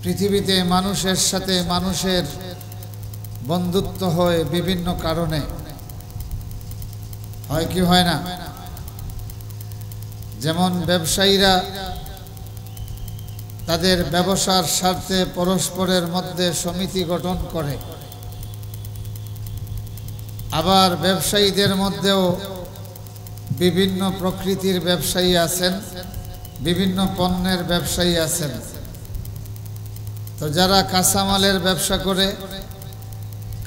পৃথিবীতে মানুষের সাথে মানুষের বন্ধুত্ব হয় বিভিন্ন কারণে, হয় কি হয় না? যেমন ব্যবসায়ীরা তাদের ব্যবসার স্বার্থে পরস্পরের মধ্যে সমিতি গঠন করে, আবার ব্যবসায়ীদের মধ্যেও বিভিন্ন প্রকৃতির ব্যবসায়ী আছেন, বিভিন্ন পণ্যের ব্যবসায়ী আছেন। তো যারা কাঁচামালের ব্যবসা করে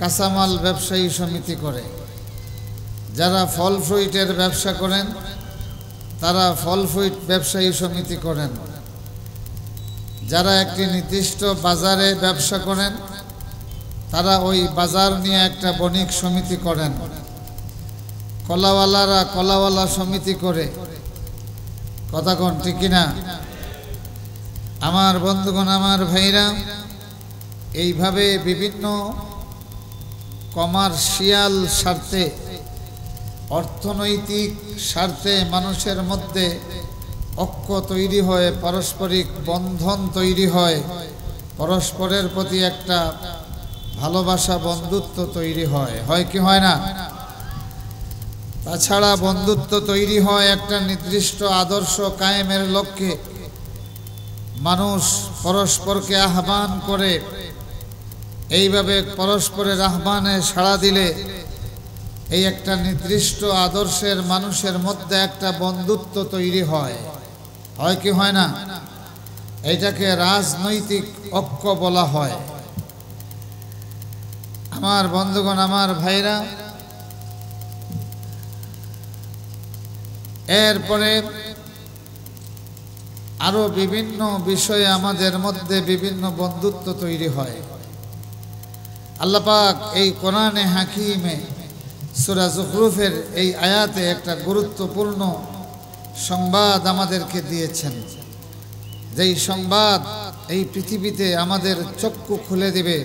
কাঁচামাল ব্যবসায়ী সমিতি করে, যারা ফল ফ্রুইটের ব্যবসা করেন তারা ফল ফ্রুইট ব্যবসায়ী সমিতি করেন, যারা একটি নির্দিষ্ট বাজারে ব্যবসা করেন তারা ওই বাজার নিয়ে একটা বণিক সমিতি করেন, কলাওয়ালারা কলাওয়ালা সমিতি করে। কথা কোন ঠিক কিনা? আমার বন্ধুগণ, আমার ভাইরা, এইভাবে বিভিন্ন কমার্শিয়াল স্বার্থে, অর্থনৈতিক স্বার্থে মানুষের মধ্যে ঐক্য তৈরি হয়, পারস্পরিক বন্ধন তৈরি হয়, পরস্পরের প্রতি একটা ভালোবাসা বন্ধুত্ব তৈরি হয়, হয় কি হয় না? তাছাড়া বন্ধুত্ব তৈরি হয় একটা নির্দিষ্ট আদর্শ কায়েমের লক্ষ্যে। মানুষ পরস্পরকে আহ্বান করে, এইভাবে পরস্পরের আহ্বানে সাড়া দিলে এই একটা নির্দিষ্ট আদর্শের মানুষের মধ্যে একটা বন্ধুত্ব তৈরি হয়, হয় কি হয় না? এইটাকে রাজনৈতিক ঐক্য বলা হয়। আমার বন্ধুগণ, আমার ভাইরা, এরপরে আরো বিভিন্ন বিষয়ে আমাদের মধ্যে বিভিন্ন বন্ধুত্ব তৈরি হয়। আল্লাহ পাক এই কোরআনে হাকিমে সূরা যুখরুফের এই আয়াতে একটা গুরুত্বপূর্ণ সংবাদ আমাদেরকে দিয়েছেন, যেই সংবাদ এই পৃথিবীতে আমাদের চক্ষু খুলে দিবে,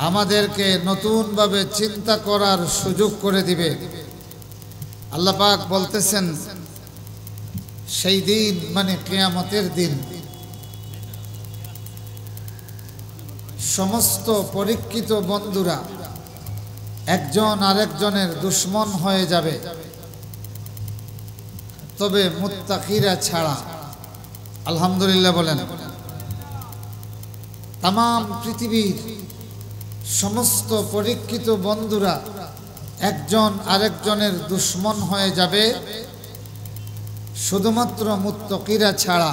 আমাদেরকে নতুনভাবে চিন্তা করার সুযোগ করে দিবে। আল্লাহ পাক বলতেছেন, সেই দিন মানে কিয়ামতের দিন সমস্ত পরীক্ষিত বন্ধুরা একজন আরেকজনের দুশ্মন হয়ে যাবে, তবে মুত্তাকিরা ছাড়া। আলহামদুলিল্লাহ বলেন। তাম পৃথিবীর সমস্ত পরীক্ষিত বন্ধুরা একজন আরেকজনের দুশ্মন হয়ে যাবে, শুধুমাত্র মুত্তাকিরা ছাড়া।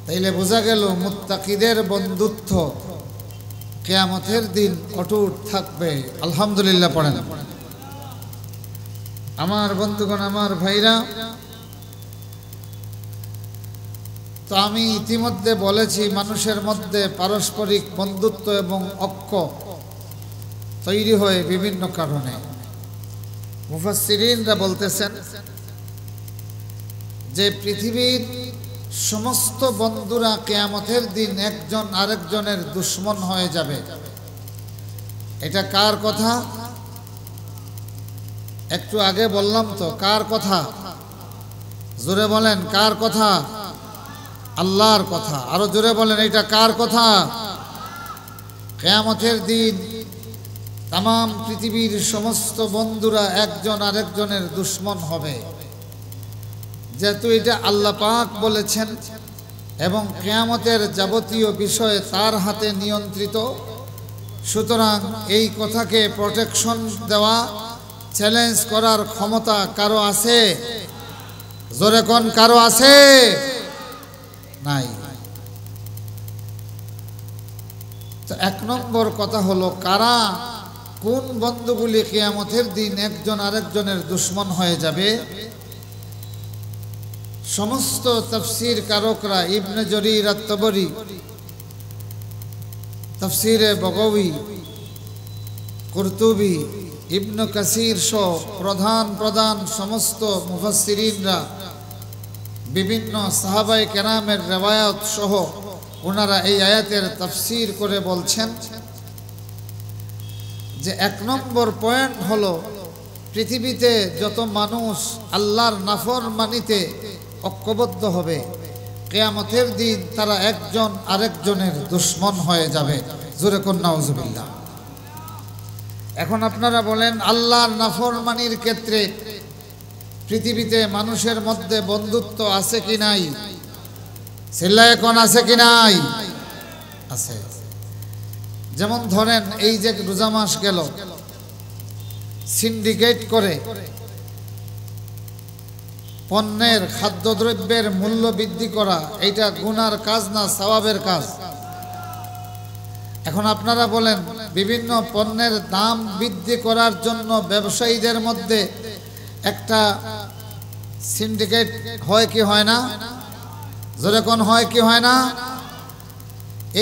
তাইলে বোঝা গেল মুত্তাকিদের বন্ধুত্ব কিয়ামতের দিন অটুট থাকবে। আলহামদুলিল্লাহ পড়েন। আমার বন্ধুগণ, আমার ভাইরা, তো আমি ইতিমধ্যে বলেছি মানুষের মধ্যে পারস্পরিক বন্ধুত্ব এবং ঐক্য তৈরি হয় বিভিন্ন কারণে। মুফাসসিরিনরা বলতেছেন যে পৃথিবীর সমস্ত বন্ধুরা কিয়ামতের দিন একজন আরেকজনের দুশ্মন হয়ে যাবে। এটা কার কথা? একটু আগে বললাম তো, কার কথা? জোরে বলেন, কার কথা? আল্লাহর কথা। আরো জোরে বলেন, এটা কার কথা? কিয়ামতের দিন তাম পৃথিবীর সমস্ত বন্ধুরা একজন আরেকজনের দুশ্মন হবে। যেহেতু এটা আল্লাহ পাক বলেছেন এবং কিয়ামতের যাবতীয় বিষয় তার হাতে নিয়ন্ত্রিত, সুতরাং এই কথাকে প্রোটেকশন দেওয়া, চ্যালেঞ্জ করার ক্ষমতা কারো আছে? জোরে কোন, কারো আছে? নাই। তো এক নম্বর কথা হলো, কারা, কোন বন্ধুগুলি কিয়ামতের দিন একজন আরেকজনের দুশ্মন হয়ে যাবে? সমস্ত তাফসীর কারকরা, ইবনে জরির আত-তাবরী, তাফসীরে বগবী, কুরতুবী, ইবনে কাসির সহ প্রধান সমস্ত মুফাসসিরিনরা বিভিন্ন সাহাবায়ে কেরামের রিওয়ায়াত সহ ওনারা এই আয়াতের তাফসীর করে বলছেন যে এক নম্বর পয়েন্ট হলো, পৃথিবীতে যত মানুষ আল্লাহর নাফরমানিতে ঐক্যবদ্ধ হবে, কিয়ামতের দিন তারা একজন আরেকজনের দুশমন হয়ে যাবে। জোরে কোন নাউজুবিল্লাহ। এখন আপনারা বলেন, আল্লাহর নাফরমানির ক্ষেত্রে পৃথিবীতে মানুষের মধ্যে বন্ধুত্ব আছে কি নাই? চিল্লায়ে কোন আছে কি নাই? আছে। যেমন ধরেন, এই যে রোজা মাস গেল, সিন্ডিকেট করে পণ্যের খাদ্যদ্রব্যের মূল্য বৃদ্ধি করা, এইটা গুনার কাজ না সওয়াবের কাজ? এখন আপনারা বলেন, বিভিন্ন পণ্যের দাম বৃদ্ধি করার জন্য ব্যবসায়ীদের মধ্যে একটা সিন্ডিকেট হয় কি হয় না? জোরে কোন হয় কি হয় না?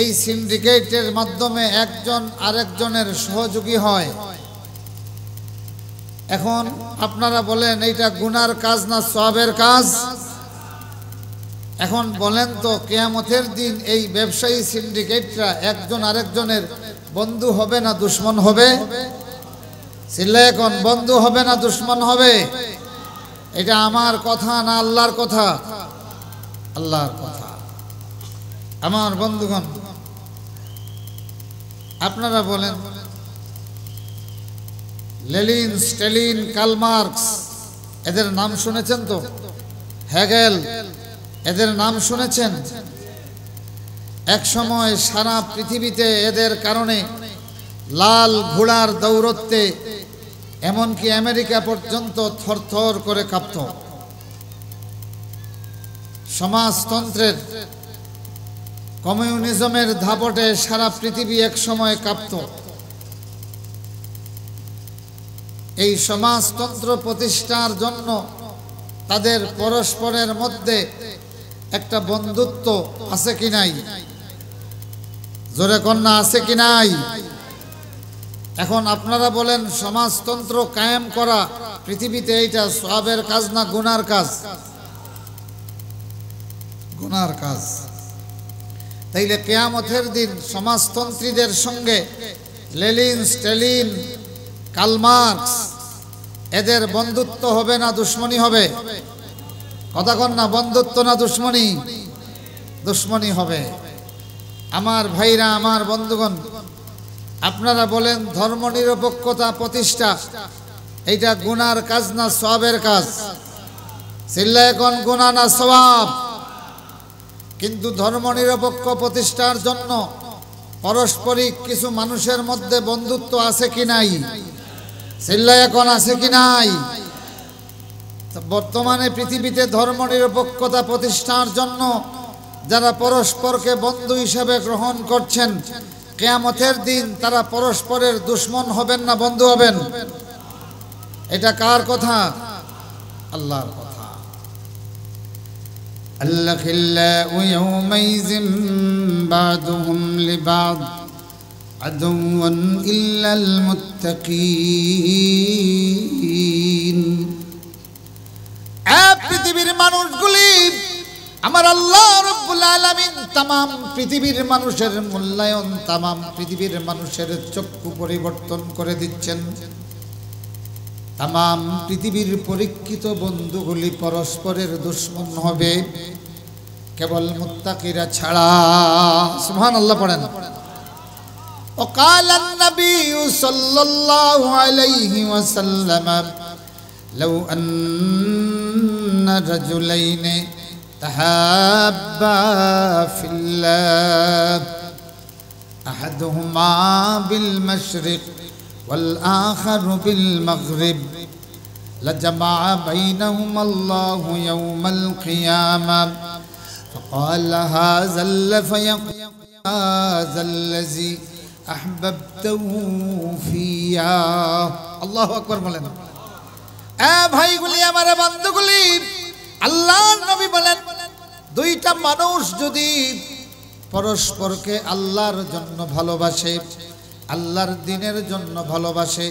এই সিন্ডিকেটের মাধ্যমে একজন আরেকজনের সহযোগী হয়। এখন আপনারা বলেন, এইটা গুনার কাজ না সওয়াবের কাজ? এখন বলেন তো, কিয়ামতের দিন এই ব্যবসায়ী সিন্ডিকেটরা একজন আরেকজনের বন্ধু হবে না দুশমন হবে? চিল্লায়ে কোন, বন্ধু হবে না দুশমন হবে? এটা আমার কথা না আল্লাহর কথা? আল্লাহর কথা। আমার বন্ধুগণ, আপনারা বলেন, লেনিন, স্ট্যালিন, কার্ল মার্কস, এদের নাম শুনেছেন তো? হেগেল, এদের নাম শুনেছেন? এক সময় সারা পৃথিবীতে এদের কারণে লাল ঘোড়ার দৌরত্বে এমনকি আমেরিকা পর্যন্ত থরথর করে কাঁপত। সমাজতন্ত্রের, কমিউনিজমের দাপটে সারা পৃথিবী এক সময় কাঁপত। এই সমাজতন্ত্র প্রতিষ্ঠার জন্য তাদের পরস্পরের মধ্যে একটা বন্ধুত্ব আছে কি নাই? জোরে কন্যা আছে কি নাই? এখন আপনারা বলেন, সমাজতন্ত্র কায়েম করা পৃথিবীতে এইটা সওয়াবের কাজ না গুনার কাজ? গুনার কাজ। তাইলে কিয়ামতের দিন সমাজতন্ত্রীদের সঙ্গে লেনিন, স্ট্যালিন, কার্ল মার্কস এদের বন্ধুত্ব হবে না দুশমনি হবে? কথা কন না, বন্ধুত্ব না দুশমনি? দুশমনি হবে। আমার ভাইরা, আমার বন্ধুগণ, আপনারা বলেন, ধর্মনিরপেক্ষতা প্রতিষ্ঠা এইটা গুনার কাজ না সওয়াবের কাজ? চিল্লায়ে কোন, গুনাহ না সওয়াব? কিন্তু ধর্মনিরপেক্ষ প্রতিষ্ঠার জন্য পারস্পরিক কিছু মানুষের মধ্যে বন্ধুত্ব আছে কি নাই? চিল্লায়ে কোন আছে কি নাই? বর্তমানে পৃথিবীতে ধর্মনিরপেক্ষতা প্রতিষ্ঠার জন্য যারা পরস্পরকে বন্ধু হিসেবে গ্রহণ করছেন, কিয়ামতের দিন তারা পরস্পরের দুশমন হবেন না বন্ধু হবেন? এটা কার কথা? আল্লাহর কথা। আল্লাখিল্লাহু ইয়াওমাইযিন বা'দুহুম লিবা'দ আদুওয়ান ইল্লাল মুত্তাকিন। পৃথিবীর মানুষগুলি আমার আল্লাহ রাব্বুল আলামিন তামাম পৃথিবীর মানুষের মূল্যায়ন, তামাম পৃথিবীর মানুষের চক্ষু পরিবর্তন করে দিচ্ছেন। তামাম পৃথিবীর পরীক্ষিত বন্ধুগুলি পরস্পরের দুশমন হবে, কেবল মুত্তাকিরা ছাড়া। সুবহানাল্লাহ পড়েন। وقال النبي صلى الله عليه وسلم لو أن رجلين تحابا في الله أحدهما بالمشرق والآخر بالمغرب لجمع بينهما الله يوم القيامة فقال هذا فيقول هذا الذي أحببته فيا। الله أكبر বলেন। ভাইগুলি, আমার বন্ধুগুলি, আল্লাহর নবী বলেন, দুইটা মানুষ যদি পরস্পরকে আল্লাহর জন্য ভালোবাসে, আল্লাহর দ্বীনের জন্য ভালোবাসে,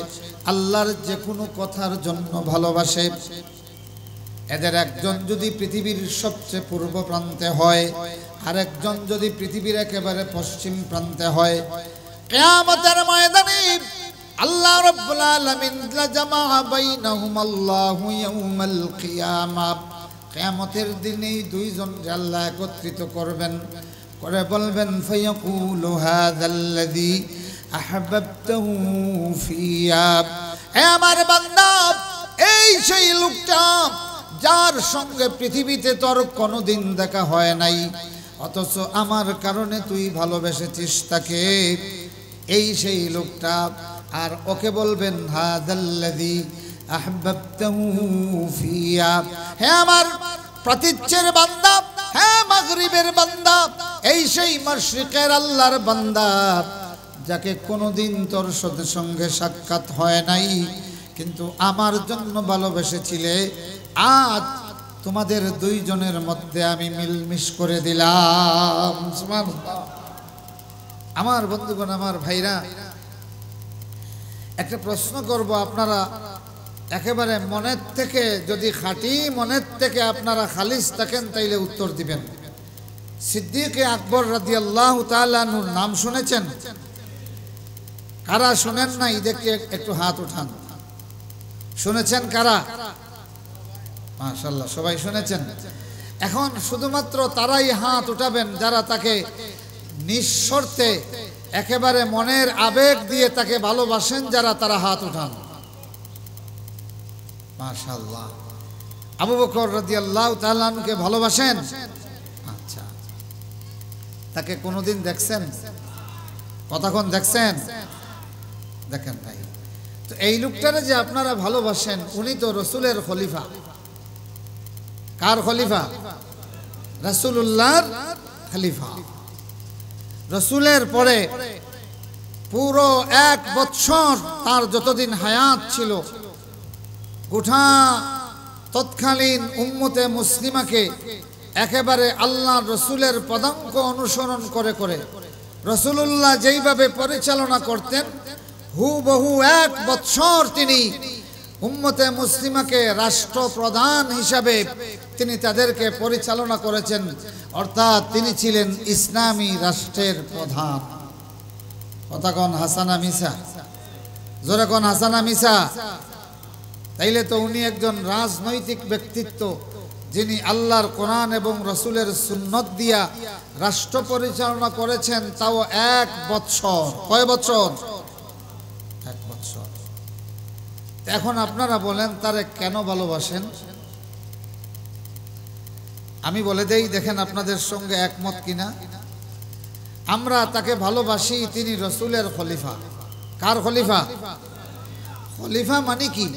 আল্লাহর যে কোনো কথার জন্য ভালোবাসে, এদের একজন যদি পৃথিবীর সবচেয়ে পূর্ব প্রান্তে হয়, আর একজন যদি পৃথিবীর একেবারে পশ্চিম প্রান্তে হয়, কিয়ামতের ময়দানে আল্লাহ রাব্বুল আলামিন জামা বাইনাহুম আল্লাহু ইয়াউমাল কিয়ামা, কিয়ামতের দিনেই দুইজনকে আল্লাহ একত্রিত করবেন, করে বলবেন ফায়াকুলু হাযাল্লাযী আহবাবতাহু ফিয়া, হে আমার বান্দা, এই সেই লোকটা যার সঙ্গে পৃথিবীতে তোর কোনোদিন দেখা হয় নাই, অথচ আমার কারণে তুই ভালোবেসেছিস তাকে, এই সেই লোকটা। আর ওকে বলবেন হাযাল্লাযী আহবাবতাহু ফিয়া, হে আমার প্রাচ্যের বান্দা, হে মাগরিবের বান্দা, এই সেই মাশরিকের আল্লাহর বান্দা যাকে কোনোদিন তোর সঙ্গে সাক্ষাৎ হয় নাই, কিন্তু আমার জন্য ভালোবেসেছিলে, আজ তোমাদের দুইজনের মধ্যে আমি মিলমিশ করে দিলাম। সুবহানাল্লাহ। আমার বন্ধুগণ, আমার ভাইরা, একটা প্রশ্ন করব, আপনারা একেবারে মনের থেকে, যদি খাঁটি মনের থেকে আপনারা খালিস থাকেন তাইলে উত্তর দিবেন। সিদ্দিক আকবর রাদিয়াল্লাহু তাআলা আনহুর নাম শুনেছেন? কারা শুনেন নাই দেখে একটু হাত উঠান। শুনেছেন কারা? মাশাআল্লাহ, সবাই শুনেছেন। এখন শুধুমাত্র তারাই হাত উঠাবেন যারা তাকে নিঃশর্তে একেবারে মনের আবেগ দিয়ে তাকে ভালোবাসেন, যারা তারা হাত উঠান। মাশাআল্লাহ। আবু বকর রাদিয়াল্লাহু তাআলা আনহুকে ভালোবাসেন? আচ্ছা, তাকে কোনোদিন দেখছেন? কতক্ষণ দেখছেন? দেখেন ভাই, তো এই লোকটারে যে আপনারা ভালোবাসেন, উনি তো রাসূলের খলিফা। কার খলিফা? রাসূলুল্লাহর খলিফা। রাসূলের পরে পুরো 1 বছর তার যতদিন হায়াত ছিল, গোটা তৎকালীন উম্মতে মুসলিমাকে একেবারে আল্লাহ রসুলের পদাঙ্ক অনুসরণ করে করে রাসূলুল্লাহ যেইভাবে পরিচালনা করতেন, হুবহু 1 বছর তিনি উম্মতে মুসলিমাকে রাষ্ট্রপ্রধান হিসাবে তিনি তাদেরকে পরিচালনা করেছেন। অর্থাৎ তিনি ছিলেন ইসলামী রাষ্ট্রের প্রধান। কথা কোন হাসানা মিসা? জোরে কোন হাসানা মিসা? তাইলে তো উনি একজন রাজনৈতিক ব্যক্তিত্ব, যিনি আল্লাহর কোরআন এবং রাসূলের সুন্নত দিয়া রাষ্ট্র পরিচালনা করেছেন, তাও 1 বছর। কয় বছর? 1 বছর। এখন আপনারা বলেন তারে কেন ভালোবাসেন? আমি বলে দেই, দেখেন আপনাদের সঙ্গে একমত কিনা। আমরা তাকে ভালোবাসি, তিনি রাসূলের খলিফা। কার খলিফা? খলিফা মানে কি?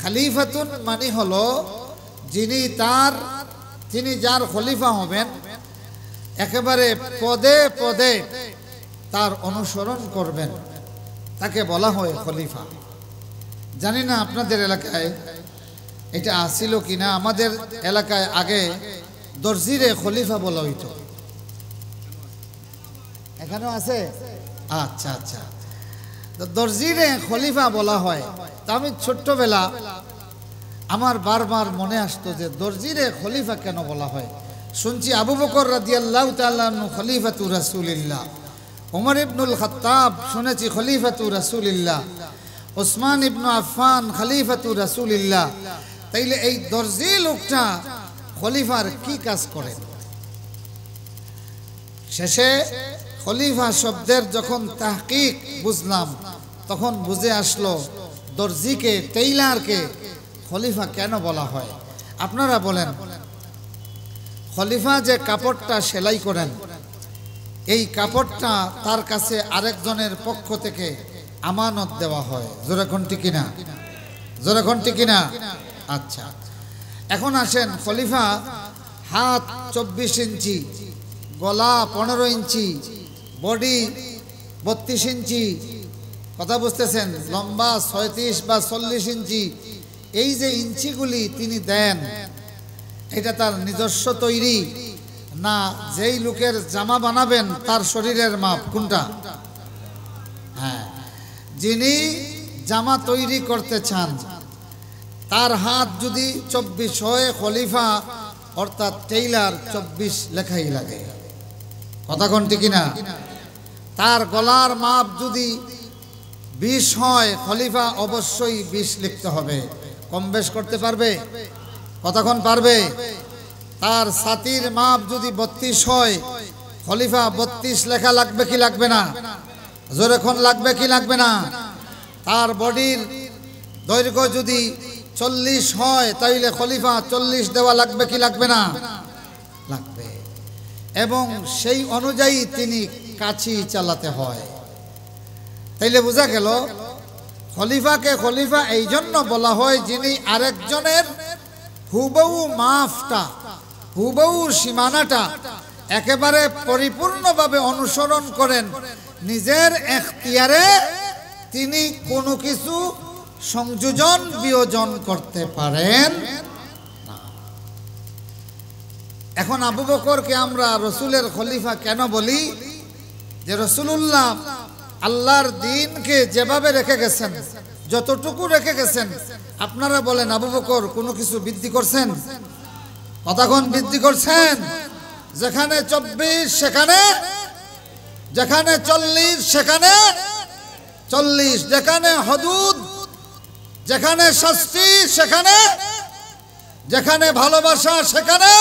খলিফাতুন মানে হলো যিনি যার খলিফা হবেন, একেবারে পদে পদে তার অনুসরণ করবেন, তাকে বলা হয় খলিফা। জানি না আপনাদের এলাকায় এটা আসিল কিনা। আমাদের এলাকায় আগে দর্জিরে খলিফা বলা হইতো। এখানেও আছে? আচ্ছা আচ্ছা, দর্জিরে খলিফা বলা হয়। তা আমি ছোট্টবেলা আমার বারবার মনে আসতো যে দর্জিরে খলিফা কেন বলা হয়। শুনছি আবু বকর রাদিয়াল্লাহু তাআলা আনহু খলিফাতু রাসূলিল্লাহ, ওমর ইবনুল খাত্তাব শুনেছি খলিফাতু রাসূলিল্লাহ, ওসমান ইবনু আফফান খলিফাতু রাসূলিল্লাহ। তাইলে এই দর্জি লোকটা খলিফার কি কাজ করেন? শেষে খলিফা শব্দের যখন তাহকিক বুঝলাম, তখন বুঝে আসলো দর্জিকে, টেইলারকে খলিফা কেন বলা হয়। আপনারা বলেন, খলিফা যে কাপড়টা সেলাই করেন, এই কাপড়টা তার কাছে আরেকজনের পক্ষ থেকে আমানত দেওয়া হয়। জোরে কোন ঠিক কিনা? জোরে কোন ঠিক কিনা? আচ্ছা, এখন আসেন, খলিফা হাত 24 ইঞ্চি, গলা 15 ইঞ্চি, বডি 32 ইঞ্চি, কথা বুঝতেছেন, লম্বা 36 বা 40 ইঞ্চি। এই যে ইঞ্চিগুলি তিনি দেন, এটা তার নিজস্ব তৈরি না যেই লোকের জামা বানাবেন তার শরীরের মাপ? কোনটা? হ্যাঁ, যিনি জামা তৈরি করতে চান তার হাত যদি 24 হয়, খলিফা অর্থাৎ টেইলার 24 লেখাই লাগে। কথা কোন ঠিক কিনা? তার গলার মাপ যদি 20 হয়, খলিফা অবশ্যই 20 লিখতে হবে। কম বেশ করতে পারবে? কতক্ষণ পারবে? তার ছাতির মাপ যদি 32 হয়, খলিফা 32 লেখা লাগবে কি লাগবে না? জোরেক্ষণ লাগবে কি লাগবে না? তার বডির দৈর্ঘ্য যদি 40 হয়, তাইলে খলিফা 40 দেওয়া লাগবে কি লাগবে না? লাগবে। এবং সেই অনুযায়ী তিনি কাছি চালাতে হয়। তাইলে বোঝা গেল খলিফাকে খলিফা এই জন্য বলা হয় যিনি আরেকজনের হুবহু মাপটা, হুবহু সীমানাটা একেবারে পরিপূর্ণভাবে অনুসরণ করেন। নিজের এখতিয়ারে তিনি কোনো কিছু সংযোজন বিয়োজন করতে পারেন না। এখন আবু বকরকে আমরা রসুলের খলিফা কেন বলি? যে রসুলুল্লাহ আল্লাহর দ্বীনকে যেভাবে রেখে গেছেন, যতটুকু রেখে গেছেন, আপনারা বলেন আবু বকর কোনো কিছু বৃদ্ধি করছেন? কতক্ষণ বৃদ্ধি করছেন? যেখানে 24 সেখানে, যেখানে 40 সেখানে 40, যেখানে হদুদ, যেখানে শাস্তি সেখানে, যেখানে ভালোবাসা সেখানে।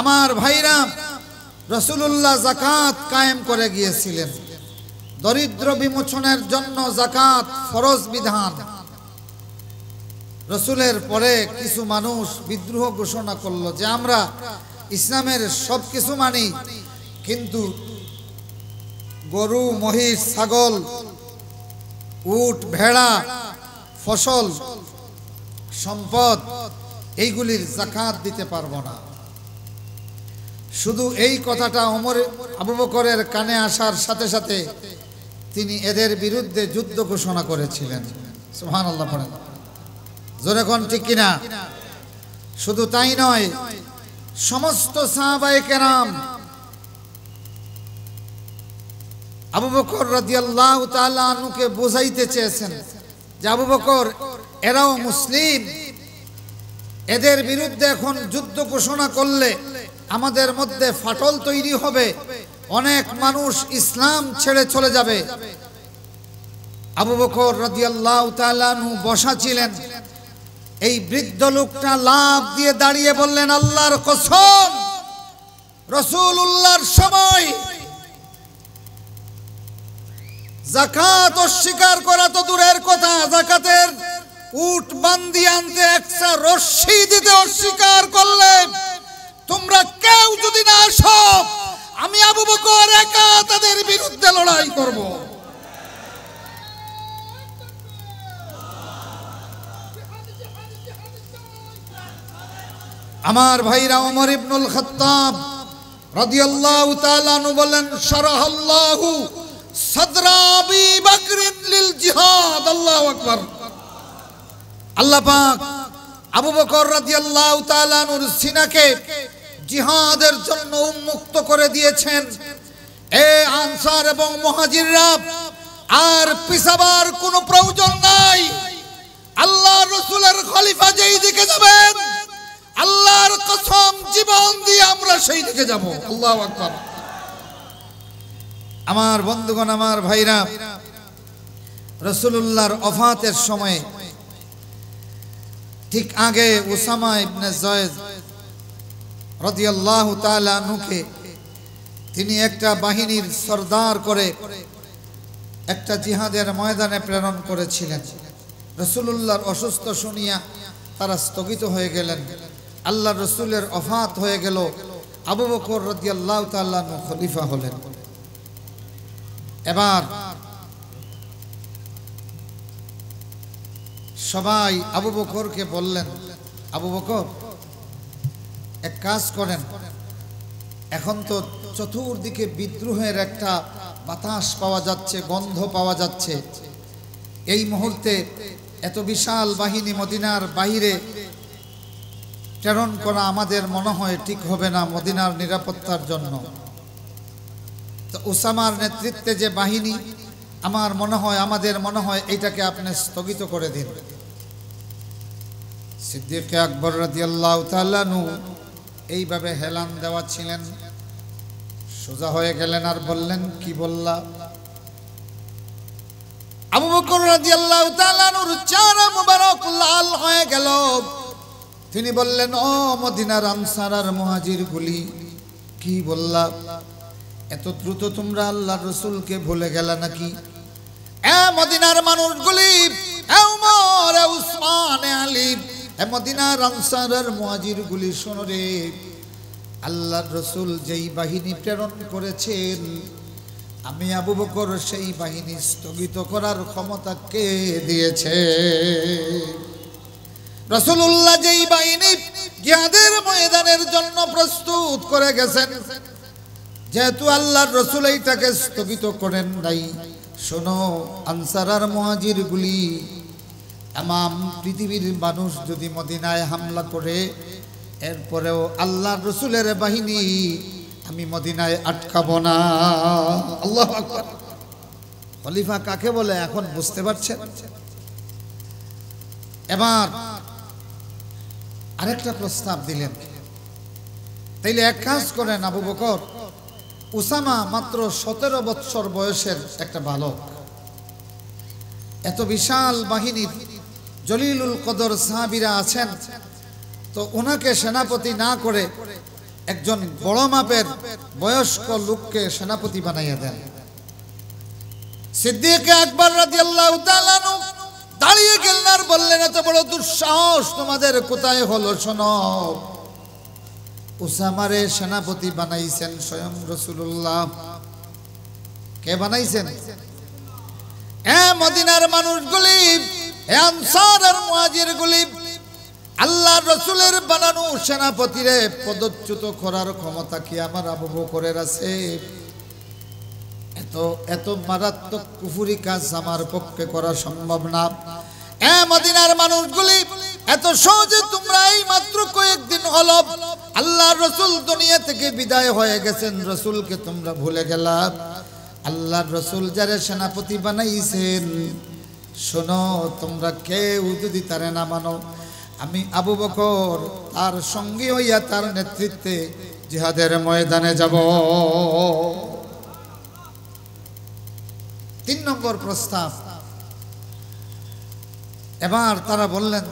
আমার ভাইরা, রসুলুল্লাহ যাকাত কায়েম করে গিয়েছিলেন। দরিদ্র বিমোচনের জন্য যাকাত ফরজ বিধান। রসুলের পরে কিছু মানুষ বিদ্রোহ ঘোষণা করলো যে আমরা ইসলামের সব কিছু মানি, কিন্তু গরু, মহিষ, ছাগল, উট, ভেড়া, ফসল, সম্পদ এইগুলির যাকাত দিতে পারবো না। শুধু এই কথাটা আবু বকরের কানে আসার সাথে সাথে তিনি এদের বিরুদ্ধে যুদ্ধ ঘোষণা করেছিলেন। সুবহানাল্লাহ পড়েন, জোরে কোন ঠিক কিনা? শুধু তাই নয়, সমস্ত সাহাবায়ে কেরাম আবু বকর রাদিয়াল্লাহু তাআলা আনহুকে বোঝাইতে চেয়েছেন যে আবু বকর এরাও মুসলিম, এদের বিরুদ্ধে এখন যুদ্ধ ঘোষণা করলে আমাদের মধ্যে ফাটল তৈরি হবে, অনেক মানুষ ইসলাম ছেড়ে চলে যাবে। আবু বকর রাদিয়াল্লাহু তাআলা আনহু বসা ছিলেন। এই বৃদ্ধ লোকটা লাফ দিয়ে দাঁড়িয়ে বললেন, আল্লাহর কসম, রাসূলুল্লাহর সময় যাকাত অস্বীকার করা তো দূরের কথা, যাকাতের উট বান্দি আনতে একটা রশি দিতে অস্বীকার করলে তোমরা কেউ যদি না আসো, আমি আবু বকর একা তাদের বিরুদ্ধে লড়াই করব। আমার ভাইরা, ওমর ইবনুল খাত্তাব রাদিয়াল্লাহু তাআলা আনহু বলেন, শারাহাল্লাহু সাদরা আবি বকর লিল জিহাদ। আল্লাহু আকবার। আল্লাহ পাক আবু বকর রাদিয়াল্লাহু তাআলা আনহুর সিনাকে জিহাদের জন্য উন্মুক্ত করে দিয়েছেন। এ আনসার এবং মুহাজিররা, আর পিছাবার কোনো প্রয়োজন নাই। আল্লাহ রাসূলের খলিফা যেই দিকে যাবেন, আল্লাহর কসম জীবন দিয়ে আমরা সেই দিকে যাব। আল্লাহু আকবার। আমার বন্ধুগণ, আমার ভাইরা, রাসূলুল্লাহর ওফাতের সময় ঠিক আগে উসামা ইবনে যায়েদ রাদিয়াল্লাহু তাআলা আনহুকে তিনি একটা বাহিনীর সরদার করে একটা জিহাদের ময়দানে প্রেরণ করেছিলেন। রাসূলুল্লাহর অসুস্থ শুনিয়া তারা স্থগিত হয়ে গেলেন। আল্লাহ রসুলের ওফাত হয়ে গেল। আবু বকর রাদিয়াল্লাহু তাআলা আনহু খলিফা হলেন। এবার সবাই আবু বকরকে বললেন, আবু বকর এক কাজ করেন, এখন তো চতুর্দিকে বিদ্রোহের একটা বাতাস পাওয়া যাচ্ছে, গন্ধ পাওয়া যাচ্ছে। এই মুহূর্তে এত বিশাল বাহিনী মদিনার বাইরে প্রেরণ করা আমাদের মনে হয় ঠিক হবে না মদিনার নিরাপত্তার জন্য। তো উসামার নেতৃত্বে যে বাহিনী, আমাদের মনে হয় এইটাকে আপনি স্থগিত করে দিন। সিদ্দিক আকবর রাদিয়াল্লাহু তাআলা আনহু এইভাবে হেলান দেওয়া ছিলেন, সোজা হয়ে গেলেন আর বললেন, কি বললা? আবু বকর রাদিয়াল্লাহু তাআলা আনহুর চেহারা মুবারক লাল হয়ে গেল। তিনি বললেন, ও মদিনার আনসার আর মুহাজিরগুলি, কি বললা? এত দ্রুত তোমরা আল্লাহর রাসূলকে ভুলে গেলা নাকি? এ মদিনার মানুষগুলি, এ উমর, এ উসমান, এ আলী, এ মদিনার আনসার আর মুহাজিরগুলি, শোনো রে, আল্লাহর রাসূল যেই বাহিনী প্রেরণ করেছেন, আমি আবু বকর সেই বাহিনী স্থগিত করার ক্ষমতা কে দিয়েছে? রাসূলুল্লাহ যেই বাহিনী জিহাদের ময়দানের জন্য প্রস্তুত করে গেছেন, যেহেতু আল্লাহর রাসূল এইটাকে স্থগিত করেন নাই, শোনো আনসার আর মুহাজিরগুলি, তামাম পৃথিবীর মানুষ যদি মদিনায় হামলা করে, এরপরেও আল্লাহর রাসূলের বাহিনী আমি মদিনায় আটকাবো না। আল্লাহু আকবার। খলিফা কাকে বলে এখন বুঝতে পারছেন? এবার আরেকটা প্রস্তাব দিলেন, তাইলে এক কাজ করেন আবু বকর, উসামা মাত্র 17 বৎসর বয়সের একটা বালক, এত বিশাল বাহিনীর জলিলুল কদর সাহাবীরা আছেন, তো ওনাকে সেনাপতি না করে একজন বড় মাপের বয়স্ক লোককে সেনাপতি বানাইয়া দেন। সিদ্দিক আকবর রাদিয়াল্লাহু তাআলা আনহু দাঁড়িয়ে গেলেন আর বললেন, এত বড় দুঃসাহস তোমাদের কোথায় হলো? শোনো, উসামারে সেনাপতি বানাইছেন স্বয়ং রাসূলুল্লাহ। কে বানাইছেন? এ মদিনার মানুষগুলি, এ আনসার আর মুহাজিরগুলি, আল্লাহর রাসূলের বানানো সেনাপতিরে পদচ্যুত করার ক্ষমতা কি আমার আবু বকরের আছে? এত মারাত্মক কুফরি কাজ আমার পক্ষে করা সম্ভব না। এ মদিনার মানুষগুলি, এত সহজে তোমরা এই মাত্র কয়েকদিন হলো আল্লাহর রাসূল দুনিয়া থেকে বিদায় হয়ে গেছেন, রাসূলকে তোমরা ভুলে গেলা। আল্লাহর রাসূল যারা সেনাপতি বানাইছেন, শোনো, তোমরা কেউ যদি তারে না মানো, আমি আবু বকর তার সঙ্গী হইয়া তার নেতৃত্বে জিহাদের ময়দানে যাব। 3 নম্বর প্রস্তাব। এবার তারা বললেন,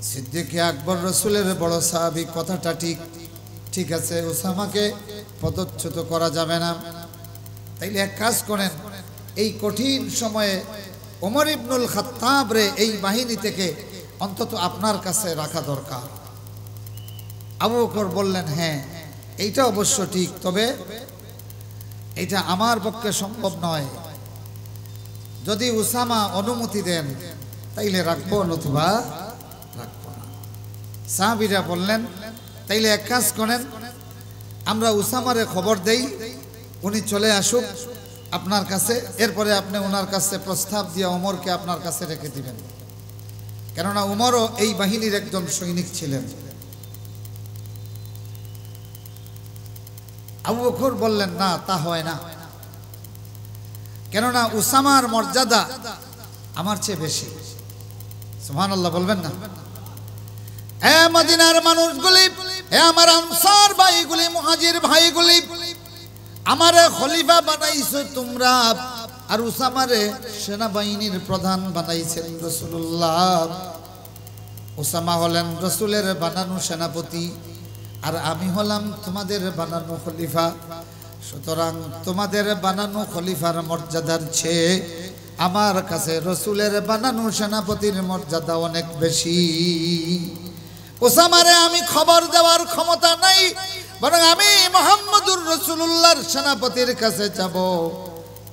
সিদ্দিক আকবর রাসূলের বড় সাহাবী, কথাটা ঠিক আছে, উসামাকে পদচ্যুত করা যাবে না। তাইলে এক কাজ করেন, এই কঠিন সময়ে ওমর ইবনুল খাত্তাব রে এই বাহিনী থেকে অন্তত আপনার কাছে রাখা দরকার। আবু বকর বললেন, হ্যাঁ এইটা অবশ্য ঠিক, তবে এটা আমার পক্ষে সম্ভব নয়। যদি উসামা অনুমতি দেন তাইলে রাখবো, নতুবা রাখবো না। সাহাবীরা বললেন, তাইলে এক কাজ করেন, আমরা উসামারে খবর দেই, উনি চলে আসুক আপনার কাছে, এরপরে আপনি ওনার কাছে প্রস্তাব দিয়ে ওমরকে আপনার কাছে রেখে দিবেন, কেননা উমরও এই বাহিনীর একজন সৈনিক ছিলেন। আবু বকর বললেন, না, তা হয় না, কেননা উসামার মর্যাদা আমার চেয়ে বেশি। সুবহানাল্লাহ বলবেন না? হে মদিনার মানুষগুলি, হে আমার আনসার ভাইগুলি, মুহাজির ভাইগুলি, আমারে খলিফা বানাইছো তোমরা, আর উসামারে সেনাবাহিনীর প্রধান বানাইছেন রাসূলুল্লাহ। উসামা হলেন রাসূলের বানানো সেনাপতি, আর আমি হলাম তোমাদের বানানো খলিফা। সুতরাং তোমাদের বানানো খলিফার মর্যাদার চেয়ে আমার কাছে রাসূলের বানানো সেনাপতির মর্যাদা অনেক বেশি। উসামারে আমি খবর দেওয়ার ক্ষমতা নাই, বরং আমি মুহাম্মদুর রাসূলুল্লাহর সেনাপতির কাছে যাব।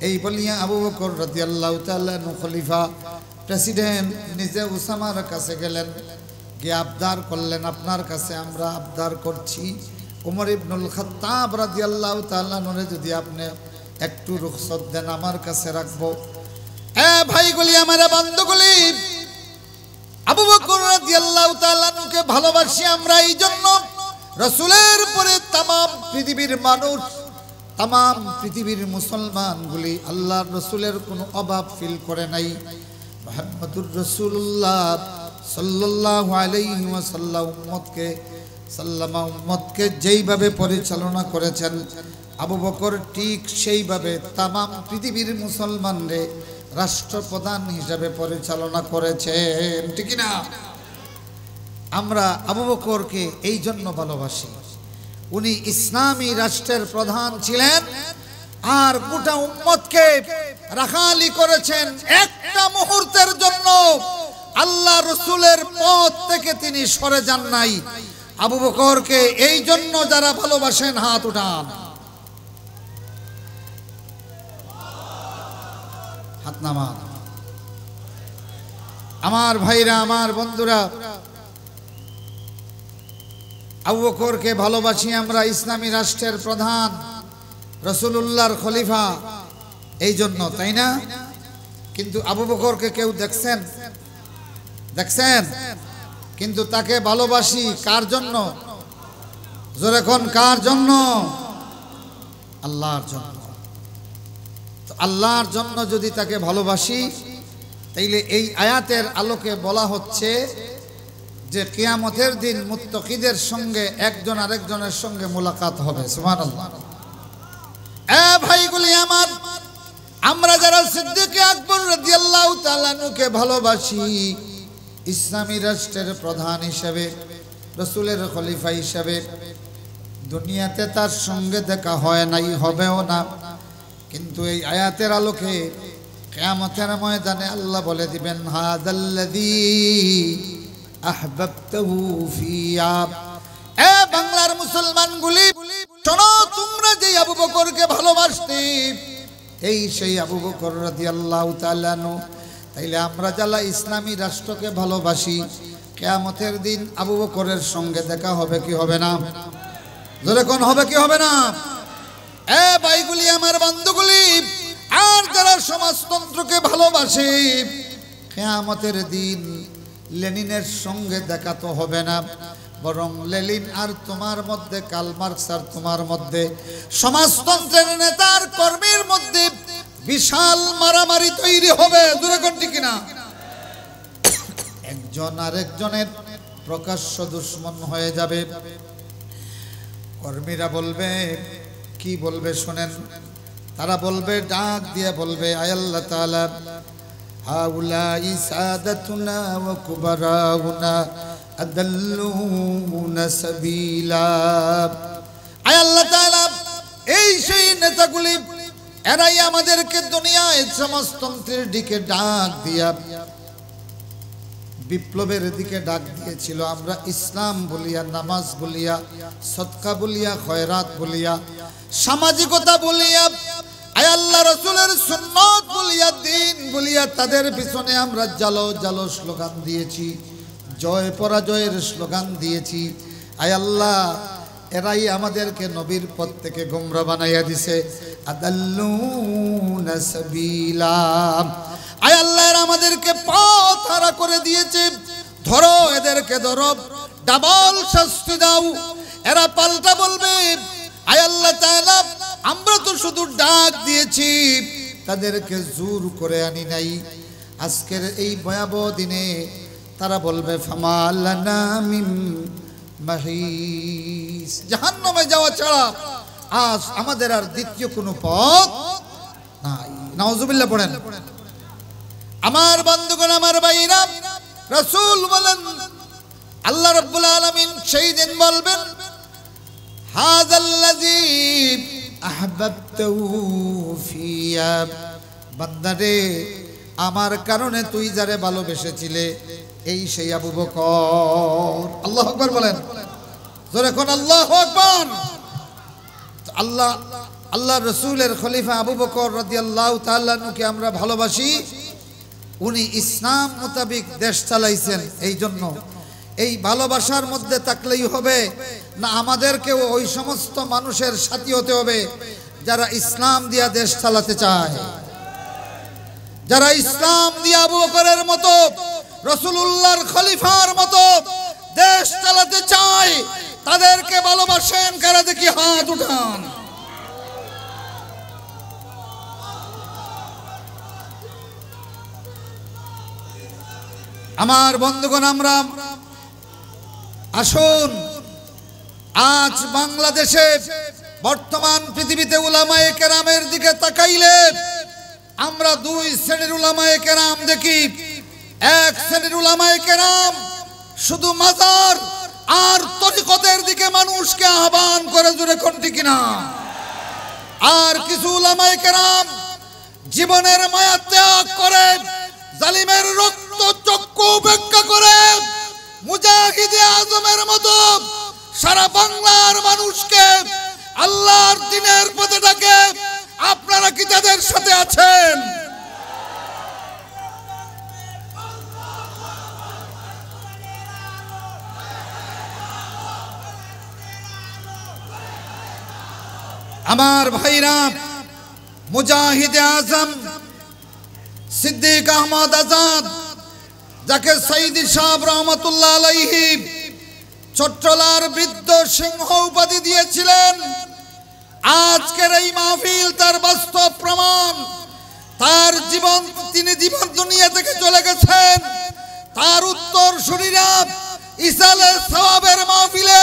এই বলিয়া আবু বকর রাদিয়াল্লাহু তাআলা খলিফা প্রেসিডেন্ট নিজে উসামার কাছে গেলেন, গিয়ে আবদার করলেন, আপনার কাছে আমরা আবদার করছি, ওমর ইবনুল খাত্তাব রাদিয়াল্লাহু তাআলা নরে যদি আপনি একটু রুখসত দেন আমার কাছে রাখবো। এ ভাইগুলি, আমার বন্ধুগুলি, আবু বকর রাদিয়াল্লাহু তাআলা নুকে ভালোবাসি আমরা, এই জন্য রাসূলের পরে तमाम পৃথিবীর মানুষ, तमाम পৃথিবীর মুসলমানগুলি আল্লাহর রাসূলের কোনো অভাব ফিল করে নাই। মুহাম্মদুর রাসূলুল্লাহ সাল্লাল্লাহু আলাইহি ওয়াসাল্লাম উম্মতকে যেইভাবে পরিচালনা করেছেন, আবু বকর ঠিক সেইভাবে तमाम পৃথিবীর মুসলমানরে রাষ্ট্রপ্রধান হিসাবে পরিচালনা করেছেন, ঠিক না? আমরা আবু বকরকে এই জন্য ভালোবাসি, উনি ইসলামী রাষ্ট্রের প্রধান ছিলেন আর গোটা উম্মতকে রাখালি করেছেন। একটা মুহূর্তের জন্য আল্লাহ রসুলের পথ থেকে তিনি সরে যান নাই। আবু বকরকে এই জন্য যারা ভালোবাসেন হাত উঠান, হাত নামান। আমার ভাইরা, আমার বন্ধুরা, আবু বকরকে ভালোবাসি আমরা, ইসলামী রাষ্ট্রের প্রধান, রাসূলুল্লাহর খলিফা, এই জন্য, তাই না? কিন্তু আবু বকরকে কেউ দেখছেন? দেখছেন? কিন্তু তাকে ভালোবাসি কার জন্য? জোরে কোন, কার জন্য? আল্লাহর জন্য। তো আল্লাহর জন্য যদি তাকে ভালোবাসি, তাইলে এই আয়াতের আলোকে বলা হচ্ছে যে কিয়ামতের দিন মুত্তাকিদের সঙ্গে একজন আরেকজনের সঙ্গে মুলাকাত হবে। সুবহানাল্লাহ। ভাইগুলি আমার, আমরা যারা সিদ্দিক আকবর রাদিয়াল্লাহু তাআলা আনহুকে ভালোবাসি, ইসলামী রাষ্ট্রের প্রধান হিসেবে, রাসূলের খলিফা হিসেবে, দুনিয়াতে তার সঙ্গে দেখা হয় নাই, হবেও না, কিন্তু এই আয়াতের আলোকে কিয়ামতের ময়দানে আল্লাহ বলে দিবেন, হাযাল্লাযী আহবাবতাহু ফিয়া। বাংলার মুসলমানগুলি শোনো, তোমরা যে আবু বকরকে ভালোবাসতে, এই সেই আবু বকর রাদিয়াল্লাহু তাআলা আনহু। তাইলে আমরা যারা ইসলামী রাষ্ট্রকে ভালোবাসি, কিয়ামতের দিন আবু বকরের সঙ্গে দেখা হবে কি হবে না? জোরে কোন, হবে কি হবে না? ভাইগুলি আমার, বন্ধুগুলি, আর যারা সমাজতন্ত্রকে ভালোবাসে, কিয়ামতের দিন লেনিনের সঙ্গে দেখা তো হবে না, বরং লেনিন আর তোমার মধ্যে, কার্ল মার্কস আর তোমার মধ্যে, সমাজতন্ত্রের নেতার কর্মীর মধ্যে বিশাল মারামারি তৈরি হবে। জোরে কোন, ঠিক কিনা? একজন আরেকজনের প্রকাশ্য দুশমন হয়ে যাবে। কর্মীরা বলবে, কি বলবে শোনেন, তারা বলবে, ডাক দিয়ে বলবে, আয় আল্লাহ তাআলা, হাউলাই সাদাতুনা ওয়া কুবারাউনা আদাল্লুনা সাবিলা। আয় আল্লাহ তাআলা, এই সেই নেতাগুলি, এরাই আমাদেরকে দুনিয়ায় সমাজতন্ত্রের দিকে ডাক দিয়া, বিপ্লবের দিকে ডাক দিয়েছিল। আমরা ইসলাম বলিয়া, নামাজ বলিয়া, সদকা বলিয়া, খয়রাত বলিয়া, সামাজিকতা বলিয়া, আয় আল্লাহ রাসূলের সুন্নাত বলিয়া, দিন বলিয়া, তাদের পিছনে আমরা জালো জালো স্লোগান দিয়েছি, জয় পরাজয়ের স্লোগান দিয়েছি। আয় আল্লাহ, এরাই আমাদেরকে নবীর পথ থেকে গোমরা বানাইয়া দিছে। আদাল্লুনা সাবিলা। আয় আল্লাহ, এরা আমাদেরকে পথ হারা করে দিয়েছে। ধরো এদেরকে, ধরো, ডাবল শাস্তি দাও। এরা পাল্টা বলবে, আয় আল্লাহ তাআলা, আমরা তো শুধু ডাক দিয়েছি, তাদেরকে জোর করে আনি নাই। আজকের এই ভয়াবহ দিনে তারা বলবে, ফামালানা মিন মাহিস, জাহান্নামে যাওয়া ছাড়া আজ আমাদের আর দ্বিতীয় কোনো পথ নাই। নাউজুবিল্লাহ পড়েন। আমার বন্ধুগণ, আমার ভাইরা, রাসূল বলেন, আল্লাহ রাব্বুল আলামিন সেই দিন বলবেন, হাযাল্লাযী আহবাবতাহু ফিয়া। বান্দারে, আমার কারণে তুই যারে ভালোবেসেছিলে, এই সেই আবু বকর। আল্লাহু আকবার বলেন, জোরে কোন আল্লাহু আকবার। আল্লাহ রাসূলের খলিফা আবু বকর রাদিয়াল্লাহু তাআলা আনহুকে আমরা ভালোবাসি। উনি ইসলাম মোতাবেক দেশ চালাইছেন। এই জন্য এই ভালোবাসার মধ্যে থাকলেই হবে না, আমাদেরকেও ওই সমস্ত মানুষের সাথী হতে হবে যারা ইসলাম দিয়া দেশ চালাতে চায়, যারা ইসলাম দিয়া আবু বকরের মতো, রাসূলুল্লাহর খলিফার মতো দেশ চালাতে চায়। তাদেরকে ভালোবাসেন কারা? দেখি হাত উঠান। আমার বন্ধুগণ, আমরা আসুন, আজ বাংলাদেশে বর্তমান পৃথিবীতে উলামায়ে কেরামের দিকে তাকাইলে আমরা দুই শ্রেণীর উলামায়ে কেরাম দেখি। এক শ্রেণীর উলামায়ে কেরাম শুধু মাজার আর তরিকতের দিকে মানুষকে আহ্বান করে, জোরে কোন ঠিক কিনা? আর কিছু উলামায়ে কেরাম জীবনের মায়া ত্যাগ করে, জালিমের রক্ত চক্ষু উপেক্ষা করে মুজাহিদে আজমের মতো সারা বাংলার মানুষকে আল্লাহর দ্বীনের পথে ডাকে। আপনারা কি তাদের সাথে আছেন? আমার ভাইরা, মুজাহিদে আজম সিদ্দিক আহমদ আজাদ, যাকে সাইদি সাহেব রহমতুল্লাহ আলাইহি চট্টলার বৃদ্ধ সিংহ উপাধি দিয়েছিলেন, আজকের এই মাহফিল তার বাস্তব প্রমাণ। তার জীবন, তিনি জীবন দুনিয়া থেকে চলে গেছেন, তার উত্তর শরীরা ইসালে সওয়াবের মাহফিলে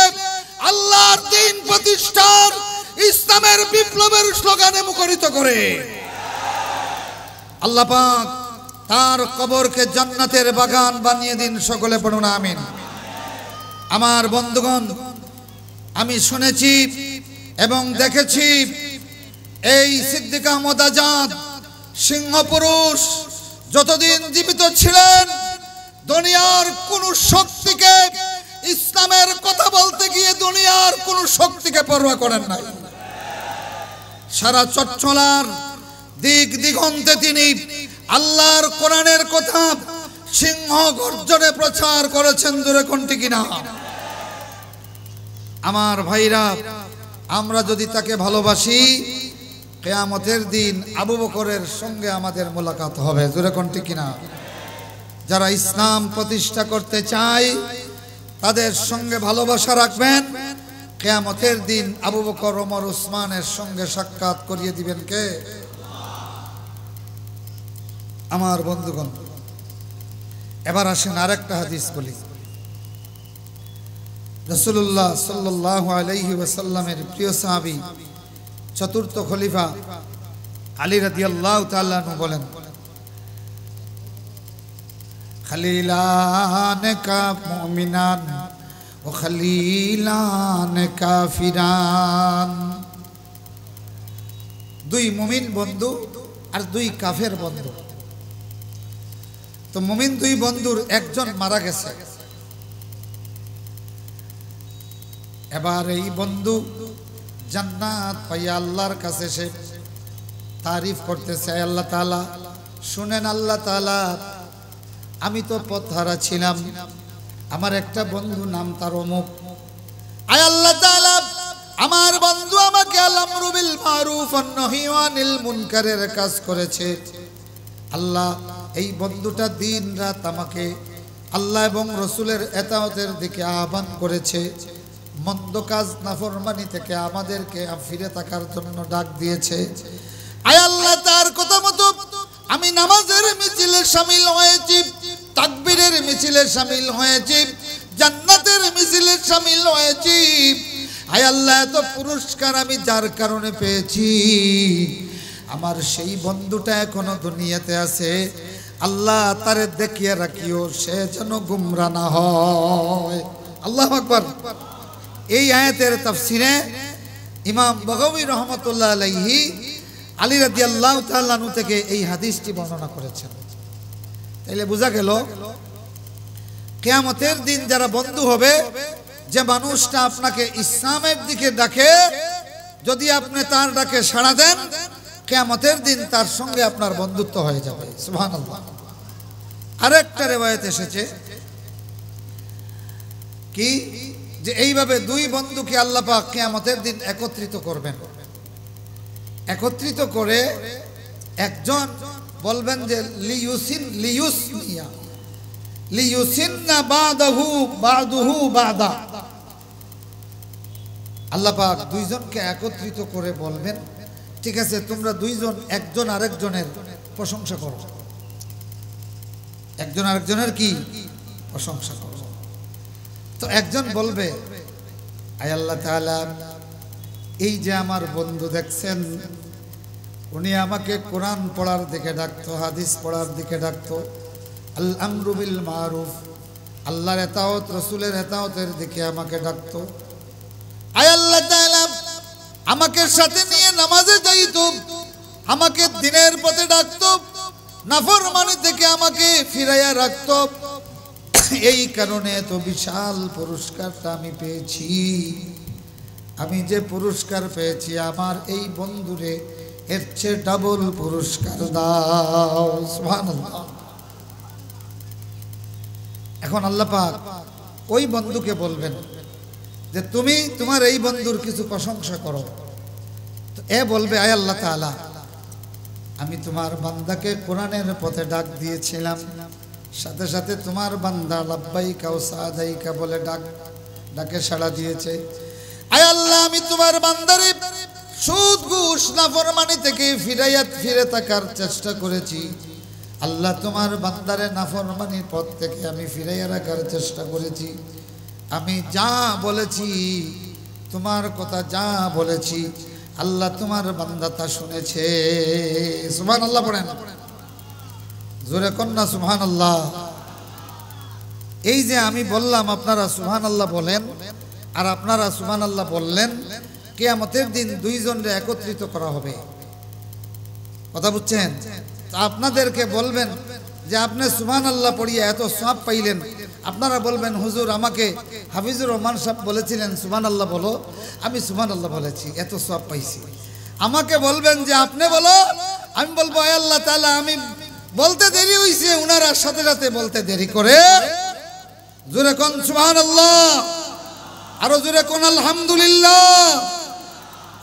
আল্লাহর দ্বীন প্রতিষ্ঠার, ইসলামের বিপ্লবের স্লোগানে মুখরিত করে। আল্লাহ পাক তার কবরকে জান্নাতের বাগান বানিয়ে দিন, সকলে পড়ুন আমিন। আমার বন্ধুগণ, আমি শুনেছি এবং দেখেছি এই সিদ্দিক আহমদ আজাদ সিংহ পুরুষ যতদিন জীবিত ছিলেন, দুনিয়ার কোন শক্তিকে, ইসলামের কথা বলতে গিয়ে দুনিয়ার কোন শক্তিকে পরোয়া করেন নাই। সারা চট্টলার দিক দিগন্তে তিনি আল্লাহর কোরআনের কথা সিংহ গর্জনে প্রচার করেছেন, জোরে কোন ঠিক কিনা? আমার ভাইরা, আমরা যদি তাকে ভালোবাসি, কিয়ামতের দিন আবু বকরের সঙ্গে আমাদের মোলাকাত হবে, জোরে কোন ঠিক কিনা? যারা ইসলাম প্রতিষ্ঠা করতে চায় তাদের সঙ্গে ভালোবাসা রাখবেন, কিয়ামতের দিন আবু বকর, ওমর, উসমানের সঙ্গে সাক্ষাৎ করিয়ে দিবেন কে? আমার বন্ধুগণ, এবার আসেন আরেকটা হাদিস বলি। রাসূলুল্লাহ সাল্লাল্লাহু আলাইহি ওয়াসাল্লামের প্রিয় সাহাবী চতুর্থ খলিফা আলী রাদিয়াল্লাহু তাআলা আনহু বলেন, খলিলান কা মুমিনান ও খলিলান কাফিরান। দুই মুমিন বন্ধু আর দুই কাফের বন্ধু। তো মুমিন দুই বন্ধুর একজন মারা গেছে। এবার এই বন্ধু জান্নাত পাইয়া আল্লাহর কাছে সে তারিফ করতেছে, আল্লাহ তাআলা শুনেন, আল্লাহ তাআলা আমি তো পথহারা ছিলাম, আমার একটা বন্ধু নাম তার অমুক, আয় আল্লাহ তাআলা আমার বন্ধু আমাকে আল-আমরু বিল মারুফ ওয়ান নাহি আনিল মুনকারের কাজ করেছে। আল্লাহ এই বন্ধুটা দিন রাত আমাকে আল্লাহ এবং রসুলের এতাওয়াতের দিকে আহ্বান করেছে, মন্দ কাজ নাফরমানি থেকে আমাদেরকে ফিরে থাকার জন্য ডাক দিয়েছে। আয় আল্লাহ তার কথা মতো আমি নামাজের মিছিলে শামিল হয়েছি, তাকবীরের মিছিলে শামিল হয়েছি, জান্নাতের মিছিলে শামিল হয়েছি। আয় আল্লাহ এত পুরস্কার আমি যার কারণে পেয়েছি, আমার সেই বন্ধুটা এখনো দুনিয়াতে আছে, আল্লাহ তারে দেখিয়ে রাখিও, সে যেন গুমরা না হয়। আল্লাহু আকবার। এই আয়াতের তাফসিরে ইমাম বগাবী রহমতুল্লাহ আলাইহি আলী রাদিয়াল্লাহু তাআলা আনহু থেকে এই হাদিসটি বর্ণনা করেছেন। তাইলে বোঝা গেল কিয়ামতের দিন যারা বন্ধু হবে, যে মানুষটা আপনাকে ইসলামের দিকে ডাকে, যদি আপনি তার ডাকে সাড়া দেন, কিয়ামতের দিন তার সঙ্গে আপনার বন্ধুত্ব হয়ে যাবে। সুবহানাল্লাহ। আরেকটা রিওয়ায়াত এসেছে কি, যে এইভাবে দুই বন্ধুকে আল্লাহ পাক কিয়ামতের দিন একত্রিত করবেন। একত্রিত করে একজন বলবেন যে লিয়ুসিন্না বাদুহু বাদা। আল্লাহ পাক দুইজনকে একত্রিত করে বলবেন, ঠিক আছে তোমরা দুইজন একজন আরেকজনের প্রশংসা করো, একজন আরেকজনের কি প্রশংসা করো। তো একজন বলবে, আয় আল্লাহ তাআলা এই যে আমার বন্ধু দেখছেন, উনি আমাকে কোরআন পড়ার দিকে ডাকতো, হাদিস পড়ার দিকে ডাকতো, আল আমরু বিল মারুফ আল্লাহর এতাওত রাসূলের এতাওতের দিকে আমাকে ডাকতো। আয় আল্লাহ তাআলা আমাকে সাথে নিয়ে নামাজে যাইতো, আমাকে দ্বীনের পথে ডাকতো, নাফরমানি থেকে আমাকে ফিরাইয়া রাখতো। এই কারণে এত বিশাল পুরস্কারটা আমি পেয়েছি। আমি যে পুরস্কার পেয়েছি আমার এই বন্ধুরে এর চেয়ে ডাবল পুরস্কার দাও। সুবহানাল্লাহ। এখন আল্লাহ পাক ওই বন্ধুকে বলবেন যে তুমি তোমার এই বন্ধুর কিছু প্রশংসা করো। তো এ বলবে, আয় আল্লাহ তাআলা আমি তোমার বান্দাকে কোরআনের পথে ডাক দিয়েছিলাম, সাথে সাথে তোমার বান্দা লাব্বাইকা ওয়া সাদাইকা বলে ডাকে সাড়া দিয়েছে। আয় আল্লাহ আমি তোমার বান্দারে সুদ ঘুষ নাফরমানি থেকে ফিরে থাকার চেষ্টা করেছি। আল্লাহ তোমার বান্দারে নাফরমানির পথ থেকে আমি ফিরাইয়া রাখার চেষ্টা করেছি। আমি যা বলেছি তোমার কথা যা বলেছি আল্লাহ তোমার বান্দা তা শুনেছে। সুবহানাল্লাহ পড়েন, জোরে কন্যা সুবহানাল্লাহ। এই যে আমি বললাম আপনারা সুবহানাল্লাহ বলেন, আর আপনারা সুবহানাল্লাহ বললেন, কিয়ামতের দিন দুইজনকে একত্রিত করা হবে। কথা বুঝছেন? আপনাদেরকে বলবেন যে আপনি সুবহানাল্লাহ পড়িয়া এত সওয়াব পাইলেন, আপনারা বলবেন হুজুর আমাকে হাফিজুর রহমান সাহেব বলেছিলেন সুবহানাল্লাহ বলো, আমি সুবহানাল্লাহ বলেছি এত সওয়াব পাইছি। আমাকে বলবেন যে আপনি বলো, আমি বলবো আয় আল্লাহ তাআলা আমি বলতে দেরি হইছে, উনারা সাথে সাথে বলতে দেরি করে। জোরে কোন সুবহানাল্লাহ, আরো জোরে কোন আলহামদুলিল্লাহ,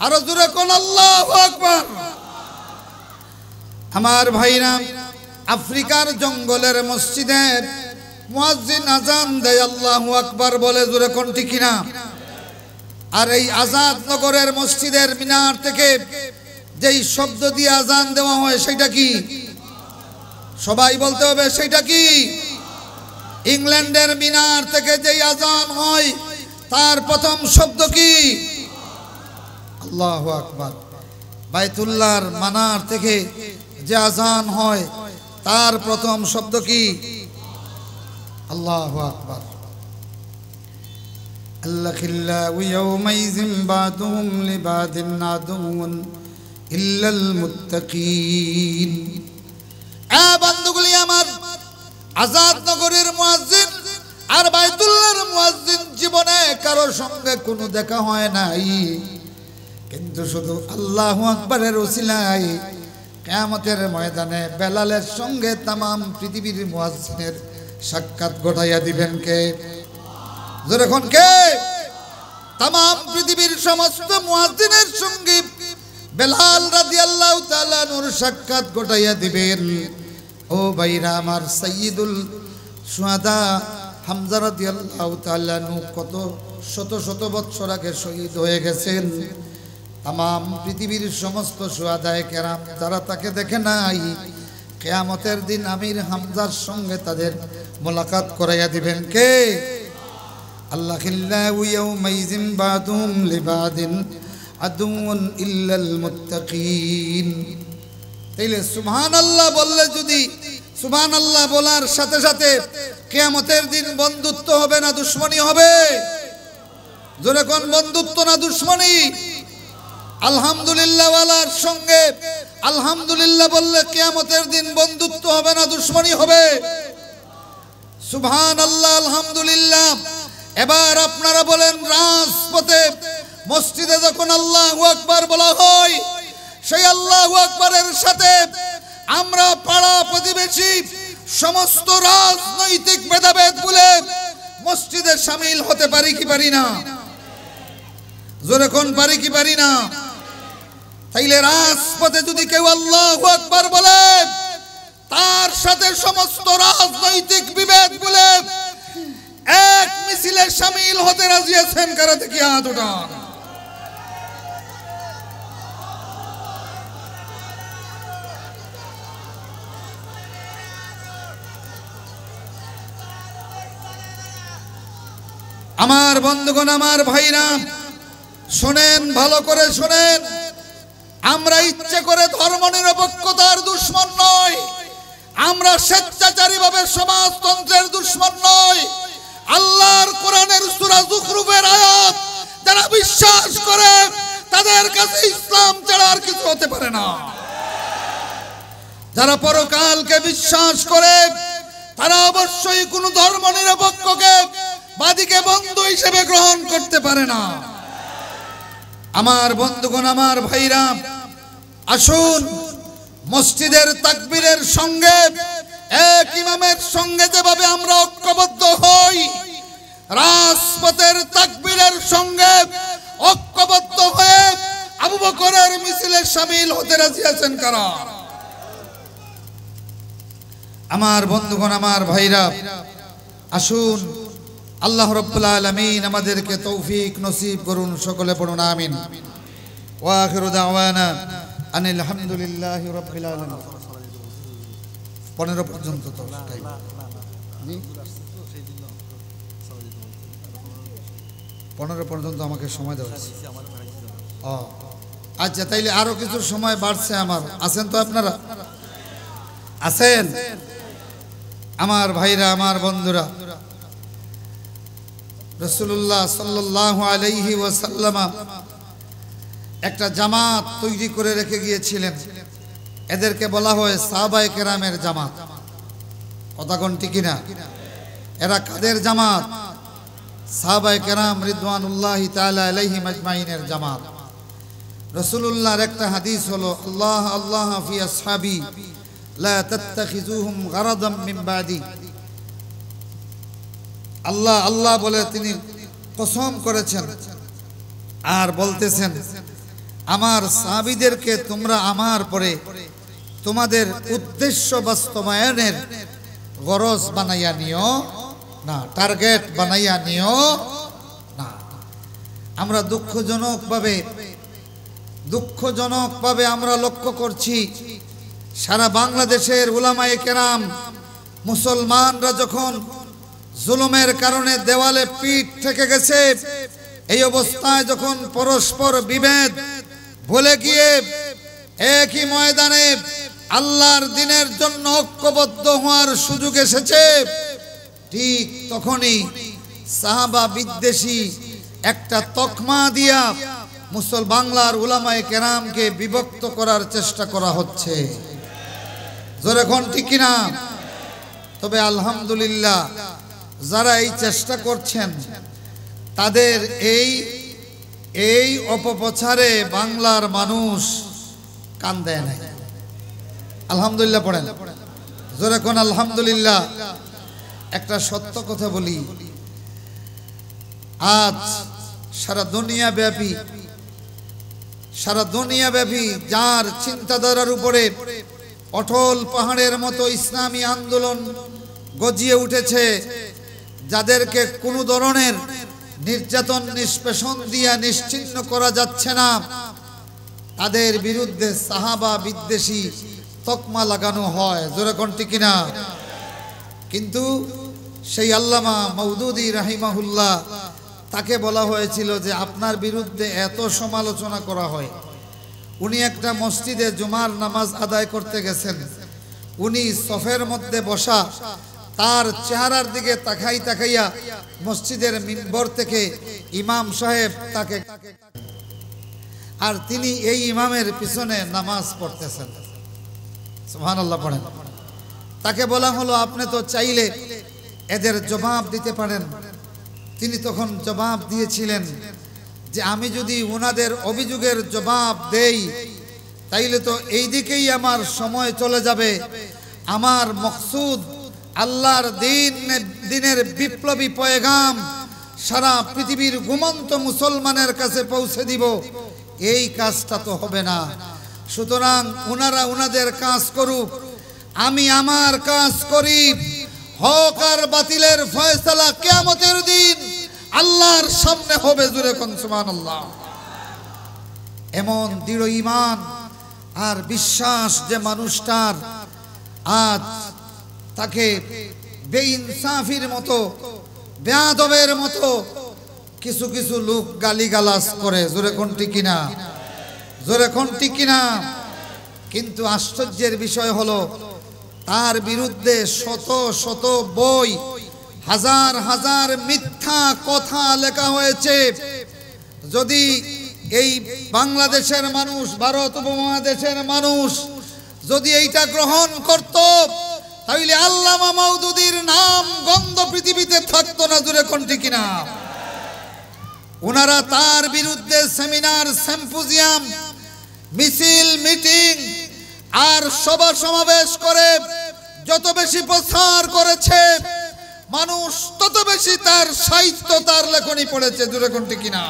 আরো জোরে কোন আল্লাহু আকবার। আমার ভাইরা, আফ্রিকার জঙ্গলের মসজিদে মুয়াজ্জিন আজান দেয় আল্লাহু আকবার বলে, জোরে কোন ঠিক কিনা? আর এই আজাদ নগরের মসজিদের মিনার থেকে যেই শব্দ দিয়ে আজান দেওয়া হয় সেটা কি? সবাই বলতে হবে সেটা কি? ইংল্যান্ডের মিনার থেকে যেই আজান হয় তার প্রথম শব্দ কি? আল্লাহু আকবার। বাইতুল্লাহর মানার থেকে যে আজান হয় তার প্রথম শব্দ কি? আল্লাহু আকবার। আল্লাখিল্লাহু ইয়াওমাইযিন বাদুহুম লিবাদিন আদুউন ইল্লাল মুত্তাকিন। এ বন্ধুগুলি আমার, আজাদ নগরের মুয়াজ্জিন আর বাইতুল্লাহর মুয়াজ্জিন জীবনে কারো সঙ্গে কোনো দেখা হয় নাই, কিন্তু শুধু আল্লাহু আকবারের ওসিলায় কিয়ামতের ময়দানে বেলালের সঙ্গে তামাম পৃথিবীর মুয়াজ্জিনের সাক্ষাৎ ঘটাইয়া দিবেন কে? যখন কে? তামাম পৃথিবীর সমস্ত মুয়াজ্জিনের সঙ্গে বেলাল রাদিয়াল্লাহু তাআলা নূর সাক্ষাৎ ঘটাইয়া দিবেন। ও ভাইরা আমার, সাইয়্যিদুল শুহাদা হামজা রাদিয়াল্লাহু তাআলা নূ কত শত শত বৎসর আগে শহীদ হয়ে গেছেন। তামাম পৃথিবীর সমস্ত শুহাদায়ে কেরাম যারা তাকে দেখে নাই, কিয়ামতের দিন আমির হামজার সঙ্গে তাদের মোলাকাত করাইয়া দিবেন কে? আল্লাখিল্লাহু ইয়াওমাইযিন বাদুহুম লিবাদিন আদুউন ইল্লাল মুত্তাকিন। তাইলে সুবহানাল্লাহ বললে, যদি সুবহানাল্লাহ বলার সাথে সাথে কিয়ামতের দিন বন্ধুত্ব হবে না দুশমনী হবে? জোরে কোন বন্ধুত্ব না দুশমনী? আলহামদুলিল্লাহ ওয়ালার সঙ্গে আলহামদুলিল্লাহ বললে কিয়ামতের দিন বন্ধুত্ব হবে না দুশমনী হবে? সুবহানাল্লাহ আলহামদুলিল্লাহ। এবার আপনারা বলেন, রাজপথে মসজিদে যখন আল্লাহু আকবার বলা হয়, সেই আল্লাহু আকবারের সাথে আমরা পাড়া প্রতিবেশী সমস্ত রাজনৈতিক ভেদাভেদ ভুলে মসজিদে শামিল হতে পারি কি পারি না? জোরে কোন পারি কি পারি না? তাইলে রাজপথে যদি কেউ আল্লাহু আকবার বলে, তার সাথে সমস্ত রাজনৈতিক বিভেদ ভুলে এক মিছিলে শামিল হতে রাজি আছেন? কারা দেখি হাত উঠান। আমার বন্ধুগণ, আমার ভাইরা, শোনেন, ভালো করে শোনেন। আমরা ইচ্ছে করে ধর্মনিরপেক্ষতার দুশমন নয়, আমরা স্বেচ্ছাচারীভাবে সমাজতন্ত্রের দুশমন নয়, আল্লাহর কোরআনের সূরা যুখরুফের আয়াত যারা বিশ্বাস করে তাদের কাছে ইসলাম ছাড়া আর কিছু হতে পারে না। যারা পরকালকে বিশ্বাস করে তারা অবশ্যই কোনো ধর্ম নিরপেক্ষকে বাদীকে বন্ধু হিসেবে গ্রহণ করতে পারে না। আমার বন্ধুগণ, আমার ভাইরা, আসুন মসজিদের তাকবীরের সঙ্গে এক ইমামের সঙ্গে যেভাবে আমরা ঐক্যবদ্ধ হই, রাজপথের তাকবীরের সঙ্গে ঐক্যবদ্ধ হয়ে আবু বকরের মিছিলে শামিল হতে রাজি আছেন কারা? আমার বন্ধুগণ, আমার ভাইরা, আসুন আল্লাহ রাব্বুল আলামিন আমাদেরকে তৌফিক নসিব করুন। সকলে পড়ুন আমিন। ওয়া আখিরু দাওয়ানা আনিল হামদুলিল্লাহি রাব্বিল আলামিন। 15 পর্যন্ত তো টাইম। জি 15 পর্যন্ত আমাকে সময় দেওয়া হয়েছে। আচ্ছা, তাইলে আরো কিছু সময় বাড়ছে আমার। আছেন তো আপনারা? আছেন? আমার ভাইরা, আমার বন্ধুরা, রাসূলুল্লাহ সাল্লাল্লাহু আলাইহি ওয়াসাল্লাম একটা জামাত তৈরি করে রেখে গিয়েছিলেন। এদেরকে বলা হয় সাহাবায়ে কেরামের জামাত। কথা কোন ঠিক না? এরা কাদের জামাত? সাহাবায়ে কেরাম রিদওয়ানুল্লাহি তাআলা আলাইহিম আজমাইনের জামাত। রাসূলুল্লাহর একটা হাদিস হলো, আল্লাহ আল্লাহ ফি আসহাবি লা তাত্তাখিযুহুম গারাদাম মিন বাদি। আল্লাহ আল্লাহ বলে তিনি কসম করেছেন আর বলতেছেন, আমার সাহাবীদেরকে তোমরা আমার পরে তোমাদের উদ্দেশ্য বাস্তবায়নের গরজ বানাইয়া নিও না, টার্গেট বানাইয়া নিও না। আমরা দুঃখজনকভাবে আমরা লক্ষ্য করছি, সারা বাংলাদেশের উলামায়ে কেরাম মুসলমানরা যখন জুলুমের কারণে দেওয়ালে পিঠ থেকে গেছে, এই অবস্থায় যখন পরস্পর বিভেদ ভুলে গিয়ে একই ময়দানে আল্লাহর দ্বীনের জন্য ঐক্যবদ্ধ হওয়ার সুযোগ এসেছে, ঠিক তখনই সাহাবা বিদ্বেষী একটা তকমা দিয়া বাংলার উলামায়ে কেরামকে বিভক্ত করার চেষ্টা করা হচ্ছে। জোরে কোন ঠিক কিনা? তবে আলহামদুলিল্লাহ, যারা এই চেষ্টা করছেন তাদের এই অপপ্রচারে বাংলার মানুষ কান দেয় নাই। আলহামদুলিল্লাহ পড়েন, জোরে কোন আলহামদুলিল্লাহ। একটা সত্য কথা বলি, আজ সারা দুনিয়াব্যাপী যার চিন্তাধারার উপরে অটল পাহাড়ের মতো ইসলামী আন্দোলন গজিয়ে উঠেছে, যাদেরকে কোনো ধরনের নির্যাতন নিষ্পেষণ দিয়া নিশ্চিহ্ন করা যাচ্ছে না, তাদের বিরুদ্ধে সাহাবা বিদ্বেষী তকমা লাগানো হয়। জোরে কোন ঠিক কিনা? কিন্তু সেই আল্লামা মওদুদী রাহিমাহুল্লাহ, তাকে বলা হয়েছিল যে আপনার বিরুদ্ধে এত সমালোচনা করা হয়। উনি একটা মসজিদে জুমার নামাজ আদায় করতে গেছেন, উনি সফের মধ্যে বসা, তার চেহারার দিকে তাকাইয়া মসজিদের মিম্বর থেকে ইমাম সাহেব তাকে, আর তিনি এই ইমামের পিছনে নামাজ পড়তেছেন। সুবহানাল্লাহ পড়েন। তাকে বলা হলো, আপনি তো চাইলে এদের জবাব দিতে পারেন। তিনি তখন জবাব দিয়েছিলেন যে আমি যদি ওনাদের অভিযোগের জবাব দেই তাইলে তো এই দিকেই আমার সময় চলে যাবে। আমার মকসুদ আল্লাহর দ্বীনের বিপ্লবী পয়গাম সারা পৃথিবীর ঘুমন্ত মুসলমানের কাছে পৌঁছে দিব, এই কাজটা তো হবে না। সুতরাং ওনারা ওনাদের কাজ করুক, আমি আমার কাজ করি। হক আর বাতিলের ফয়সালা কিয়ামতের দিন আল্লাহর সামনে হবে। জোরে কোন সুবহানাল্লাহ। এমন দৃঢ় ঈমান আর বিশ্বাস যে মানুষটার, আজ তাকে বেইনসাফির মতো, বেয়াদবের মতো কিছু কিছু লোক গালিগালাজ করে। জোরে কোন ঠিক কিনা? জোরে কোন ঠিক কিনা? কিন্তু আশ্চর্যের বিষয় হলো, তার বিরুদ্ধে শত শত বই হাজার হাজার মিথ্যা কথা লেখা হয়েছে। যদি এই বাংলাদেশের মানুষ, ভারত উপমহাদেশের মানুষ যদি এইটা গ্রহণ করত, তাহলে আল্লামা মওদুদীর নাম গন্ধ পৃথিবীতে থাকতো না। জোরে কোন ঠিক কিনা? ওনারা তার বিরুদ্ধে সেমিনার, সিম্পোজিয়াম, মিছিল, মিটিং আর সভা সমাবেশ করে যত বেশি প্রচার করেছে, মানুষ তত বেশি তার সাহিত্য, তার লেখনী পড়েছে। জোরে কোন ঠিক কিনা?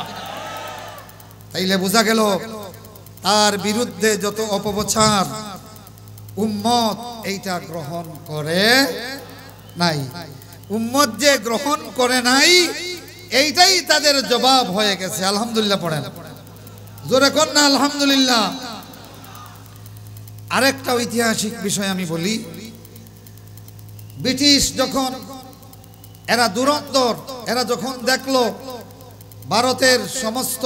তাইলে বোঝা গেল তার বিরুদ্ধে যত অপপ্রচার, উম্মত এইটা গ্রহণ করে নাই। উম্মত যে গ্রহণ করে নাই, এইটাই তাদের জবাব হয়ে গেছে। আলহামদুলিল্লাহ পড়েন, জোরে কোন না আলহামদুলিল্লাহ। আরেকটা ঐতিহাসিক বিষয় আমি বলি। ব্রিটিশ যখন এরা দুরন্তর, এরা যখন দেখলো ভারতের সমস্ত,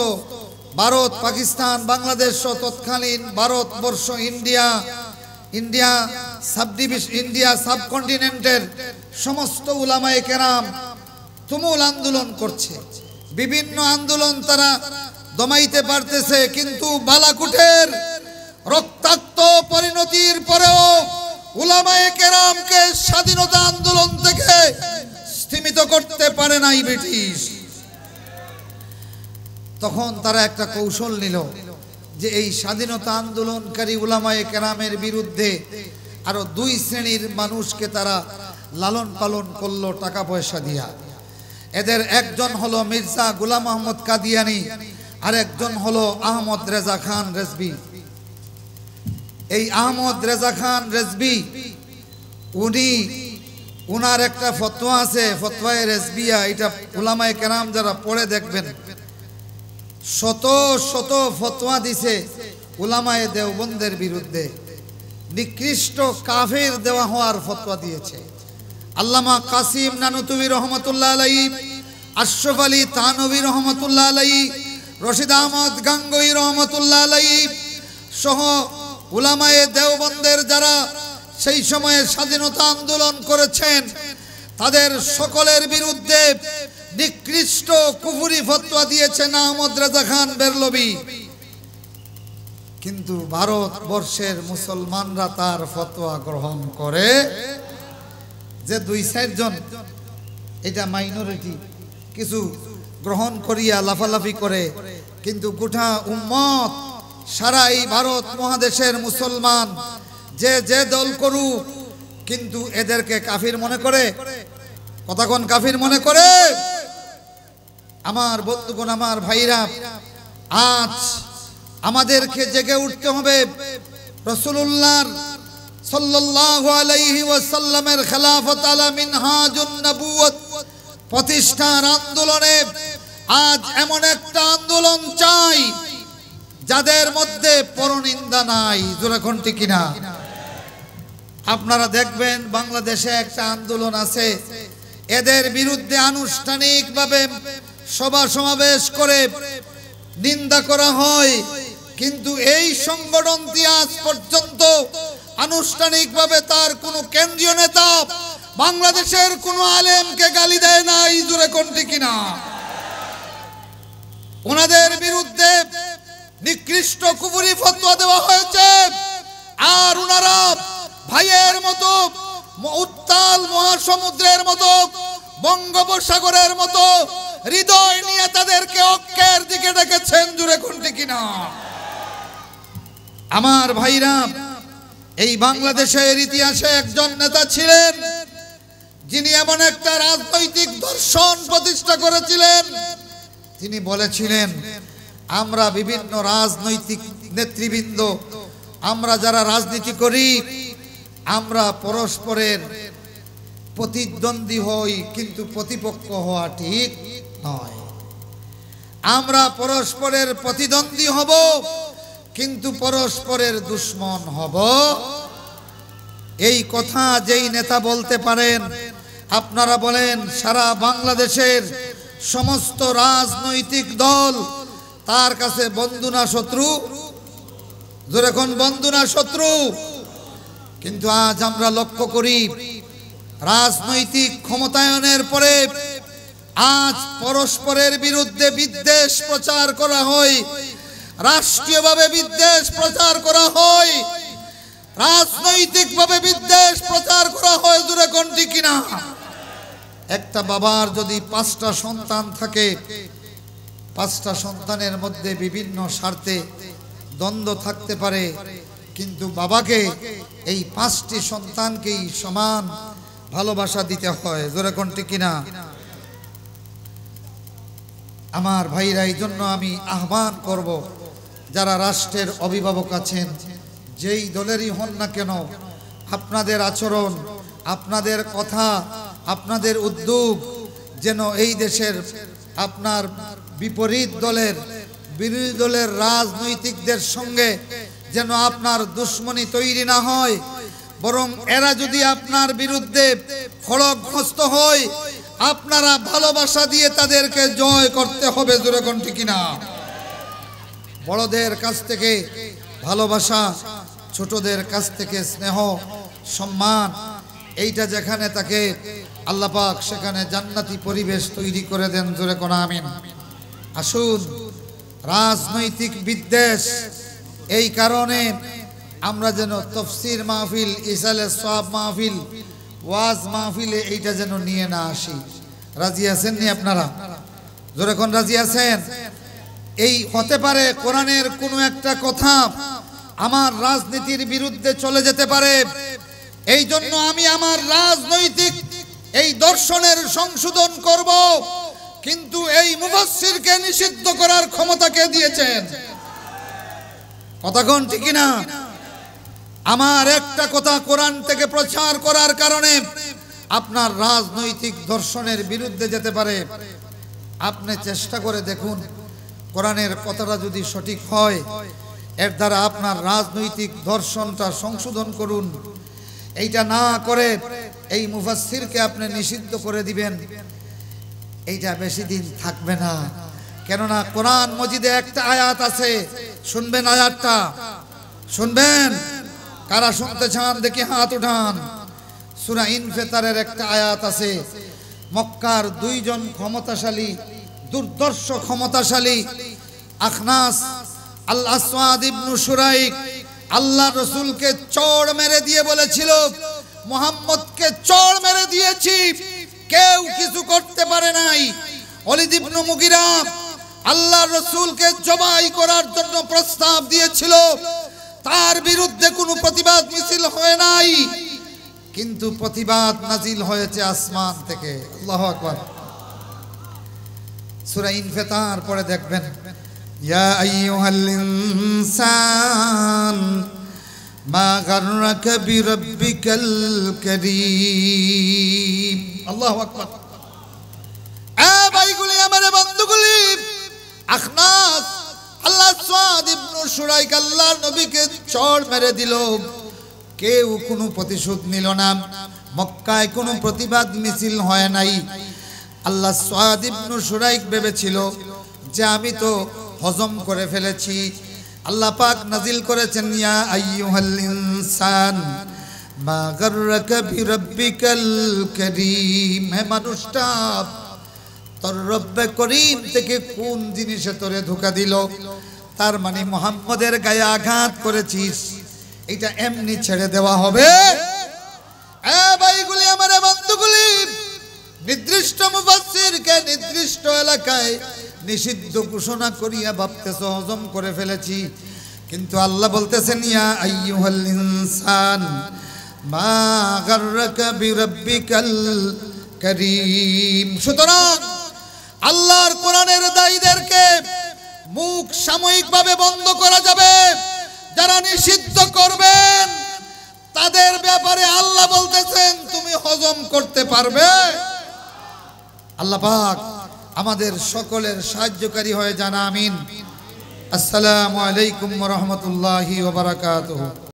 ভারত, পাকিস্তান, বাংলাদেশ, তৎকালীন ভারতবর্ষ, ইন্ডিয়া সাবকন্টিনেন্টের সমস্ত উলামায়ে কেরাম তুমুল আন্দোলন করছে, বিভিন্ন আন্দোলন তারা দমাইতে পারতেছে, কিন্তু বালাকুটের রক্তাক্ত পরিণতির পরেও উলামায়ে কেরামকে স্বাধীনতা আন্দোলন থেকে স্তীমিত করতে পারে নাই ব্রিটিশ। তখন তারা একটা কৌশল নিল যে এই স্বাধীনতা আন্দোলনকারী উলামায়ে কেরামের বিরুদ্ধে আরো দুই শ্রেণীর মানুষকে তারা লালন পালন করলো টাকা পয়সা দিয়া। এদের একজন হলো মির্জা গোলাম আহমদ কাদিয়ানি, আর একজন হলো আহমদ রেজা খান রেজবি। এই আহমদ রেজা খান রেজবি, উনার একটা ফতোয়া আছে, ফতোয়ায়ে রেজবিয়া। এটা উলামায়ে কেরাম যারা পড়ে দেখবেন, শত শত ফতোয়া দিছে উলামায়ে দেওবন্দের বিরুদ্ধে। নিকৃষ্ট কাফির দেওয়া হওয়ার ফতোয়া দিয়েছে। আল্লামা কাসিম নানুতুবি রহমতুল্লাহ আলাইহি, আশরাফ আলী থানভী রহমতুল্লাহ আলাইহি, রশিদ আহমদ গাঙ্গুহি রহমতুল্লাহ আলাইহি সহ উলামায়ে দেওবন্দের যারা সেই সময়ে স্বাধীনতা আন্দোলন করেছেন, তাদের সকলের বিরুদ্ধে নিকৃষ্ট কুফরি ফতোয়া দিয়েছেন আহমদ রেজা খান বেরলভী। কিন্তু ভারতবর্ষের মুসলমানরা তার ফতোয়া গ্রহণ করে। যে দুই চারজন, এটা মাইনরিটি, কিছু গ্রহণ করিয়া লাফালাফি করে, কিন্তু গোটা উম্মত, সারা এই ভারত মহাদেশের মুসলমান যে যে দল করুক, কিন্তু এদেরকে কাফির মনে করে। কথা কোন? কাফির মনে করে। আমার বন্ধুগণ, আমার ভাইরা, আজ আমাদেরকে জেগে উঠতে হবে। রাসূলুল্লাহ সাল্লাল্লাহু আলাইহি ওয়াসাল্লামের খেলাফত আলা মিনহাজুন নবুওয়াত প্রতিষ্ঠার আন্দোলনে আজ এমন একটা আন্দোলন চাই যাদের মধ্যে পরনিন্দা নাই। জোরে কোন ঠিক কিনা? আপনারা দেখবেন বাংলাদেশে একটা আন্দোলন আছে, এদের বিরুদ্ধে আনুষ্ঠানিকভাবে সভা সমাবেশ করে নিন্দা করা হয়, কিন্তু এই সংগঠনটি আজ পর্যন্ত আনুষ্ঠানিকভাবে তার কোনো কেন্দ্রীয় নেতা বাংলাদেশের কোনো আলেমকে গালি দেয় নাই। জোরে কোন ঠিক কিনা? ওনাদের বিরুদ্ধে নিকৃষ্ট কুফরি ফতোয়া দেওয়া হয়েছে, আর ওনারা ভাইয়ের মতো, উত্তাল মহাসমুদ্রের মতো, বঙ্গোপসাগরের মতো হৃদয় নিয়ে তাদেরকে ঐক্যের দিকে ডেকেছেন। জোরে কোন ঠিক কিনা? আমার ভাইরা, এই বাংলাদেশের ইতিহাসে একজন নেতা ছিলেন যিনি এমন একটা রাজনৈতিক দর্শন প্রতিষ্ঠা করেছিলেন। তিনি বলেছিলেন, আমরা বিভিন্ন রাজনৈতিক নেতৃবৃন্দ, আমরা যারা রাজনীতি করি, আমরা পরস্পরের প্রতিদ্বন্দ্বী হই, কিন্তু প্রতিপক্ষ হওয়া ঠিক নয়। আমরা পরস্পরের প্রতিদ্বন্দ্বী হব, কিন্তু পরস্পরের দুশ্মন হব। এই কথা যেই নেতা বলতে পারেন, আপনারা বলেন সারা বাংলাদেশের সমস্ত রাজনৈতিক দল তার কাছে বন্ধু না শত্রু? জোরে কোন? বন্ধু না শত্রু? কিন্তু আজ আমরা লক্ষ্য করি রাজনৈতিক ক্ষমতায়নের পরে আজ পরস্পরের বিরুদ্ধে বিদ্বেষ প্রচার করা হয়, রাষ্ট্রীয়ভাবে বিদ্বেষ প্রচার করা হয়, রাজনৈতিকভাবে বিদ্বেষ প্রচার করা হয়। জোরে কোন ঠিক কিনা? একটা বাবার যদি 5টা সন্তান থাকে, 5টা সন্তানের মধ্যে বিভিন্ন স্বার্থে দ্বন্দ্ব থাকতে পারে, কিন্তু বাবাকে এই 5টি সন্তানকেই সমান ভালোবাসা দিতে হয়। জোরে কোন ঠিক কিনা? আমার ভাইরা, এই জন্য আমি আহ্বান করব, যারা রাষ্ট্রের অভিভাবক আছেন, যেই দলেরই হন না কেন, আপনাদের আচরণ, আপনাদের কথা, আপনাদের উদ্যোগ যেন এই দেশের আপনার বিপরীত দলের, বিরোধী দলের রাজনৈতিকদের সঙ্গে যেন আপনার দুশ্মনী তৈরি না হয়, বরং এরা যদি আপনার বিরুদ্ধে খড়গহস্ত হয়, আপনারা ভালোবাসা দিয়ে তাদেরকে জয় করতে হবে। জোরে কোন ঠিক কিনা? বড়দের কাছ থেকে ভালোবাসা, ছোটদের কাছ থেকে স্নেহ, সম্মান, এইটা যেখানে তাকে আল্লাহ পাক সেখানে জান্নাতি পরিবেশ তৈরি করে দেন। জোরে কোন আমিন। আসুন, রাজনৈতিক বিদ্বেষ এই কারণে আমরা যেন তফসির মাহফিল, ইসালে সওয়াব মাহফিল, ওয়াজ মাহফিলে এইটা যেন নিয়ে না আসি। রাজি আছেন নি আপনারা? জোরে কোন রাজি আছেন? এই হতে পারে কোরআনের কোনো একটা কথা আমার রাজনীতির বিরুদ্ধে চলে যেতে পারে, এই জন্য আমি আমার রাজনৈতিক এই দর্শনের সংশোধন করব, কিন্তু এই মুফাসসিরকে নিষিদ্ধ করার ক্ষমতা কে দিয়েছেন? কথা কোন ঠিক না? আমার একটা কথা কোরআন থেকে প্রচার করার কারণে আপনার রাজনৈতিক দর্শনের বিরুদ্ধে যেতে পারে। আপনি চেষ্টা করে দেখুন, কোরআনের কথাটা যদি সঠিক হয়, এর দ্বারা আপনার রাজনৈতিক দর্শনটা সংশোধন করুন। এইটা না করে এই মুফাসসিরকে আপনি নিষিদ্ধ করে দিবেন, এইটা বেশি দিন থাকবে না। কেননা কোরআন মজিদে একটা আয়াত আছে, শুনবেন আয়াতটা? শুনবেন? কারা শুনতে চান দেখি হাত উঠান। সূরা ইনফিতারের একটা আয়াত আছে, মক্কার 2 জন ক্ষমতাশালী, দুর্দর্শ ক্ষমতাশালী আখনাস আল আসওয়াদ ইবনে শুরাইক আল্লাহ রাসূলকে চড় মেরে দিয়ে বলেছিল, মুহাম্মদকে চড় মেরে দিয়েছি, কেউ কিছু করতে পারে নাই। ওলীদ ইবনে মুগীরা আল্লাহ রাসূলকে জবাই করার জন্য প্রস্তাব দিয়েছিল, তার বিরুদ্ধে কোনো প্রতিবাদ মিছিল হয় নাই, কিন্তু প্রতিবাদ নাজিল হয়েছে আসমান থেকে। আল্লাহু আকবার। সূরা ইনফিতার পড়ে দেখবেন, ইয়া আইয়ুহাল ইনসান মা গাররাকা বিরাব্বিকাল কারীম। আল্লাহু আকবার। এ ভাইগুলি, আমার বন্ধুগুলি, আখনাস আল্লাহ আসওয়াদ ইবনে শুরাইক আল্লাহর নবীকে চড় মেরে দিল, কেউ কোনো প্রতিশোধ নিল না, মক্কায় কোনো প্রতিবাদ মিছিল হয় নাই। আল্লাহ আসওয়াদ ইবনে শুরাইক ভেবেছিল যে আমি তো হজম করে ফেলেছি। আল্লাহ পাক নাজিল করেছেন, ইয়া আইয়ুহাল ইনসান মা গাররাকা বিরাব্বিকাল কারীম। হে মানুষটা, তোর রব্বে করিম থেকে কোন জিনিসে তোরে ধোঁকা দিল? তার মানে মুহাম্মদের গায়ে আঘাত করেছিস, এটা এমনি ছেড়ে দেওয়া হবে? এ ভাইগুলি, আমার বন্ধুগুলি, নির্দিষ্ট মুফাসসিরকে নির্দিষ্ট এলাকায় নিষিদ্ধ ঘোষণা করিয়া ভাবতেছ হজম করে ফেলেছি, কিন্তু আল্লাহ বলতেছেন, ইয়া আইয়ুহাল ইনসান মা গাররাকা বিরাব্বিকাল কারীম। সুতরাং আল্লাহর কোরআনের দায়ীদেরকে মুখ সাময়িকভাবে বন্ধ করা যাবে, যারা নিষিদ্ধ করবেন তাদের ব্যাপারে আল্লাহ বলতেছেন তুমি হজম করতে পারবে। আল্লাহ পাক আমাদের সকলের সাহায্যকারী হয়ে যান, আমিন। আসসালামু আলাইকুম ওয়া রাহমাতুল্লাহি ওয়া বারাকাতুহু।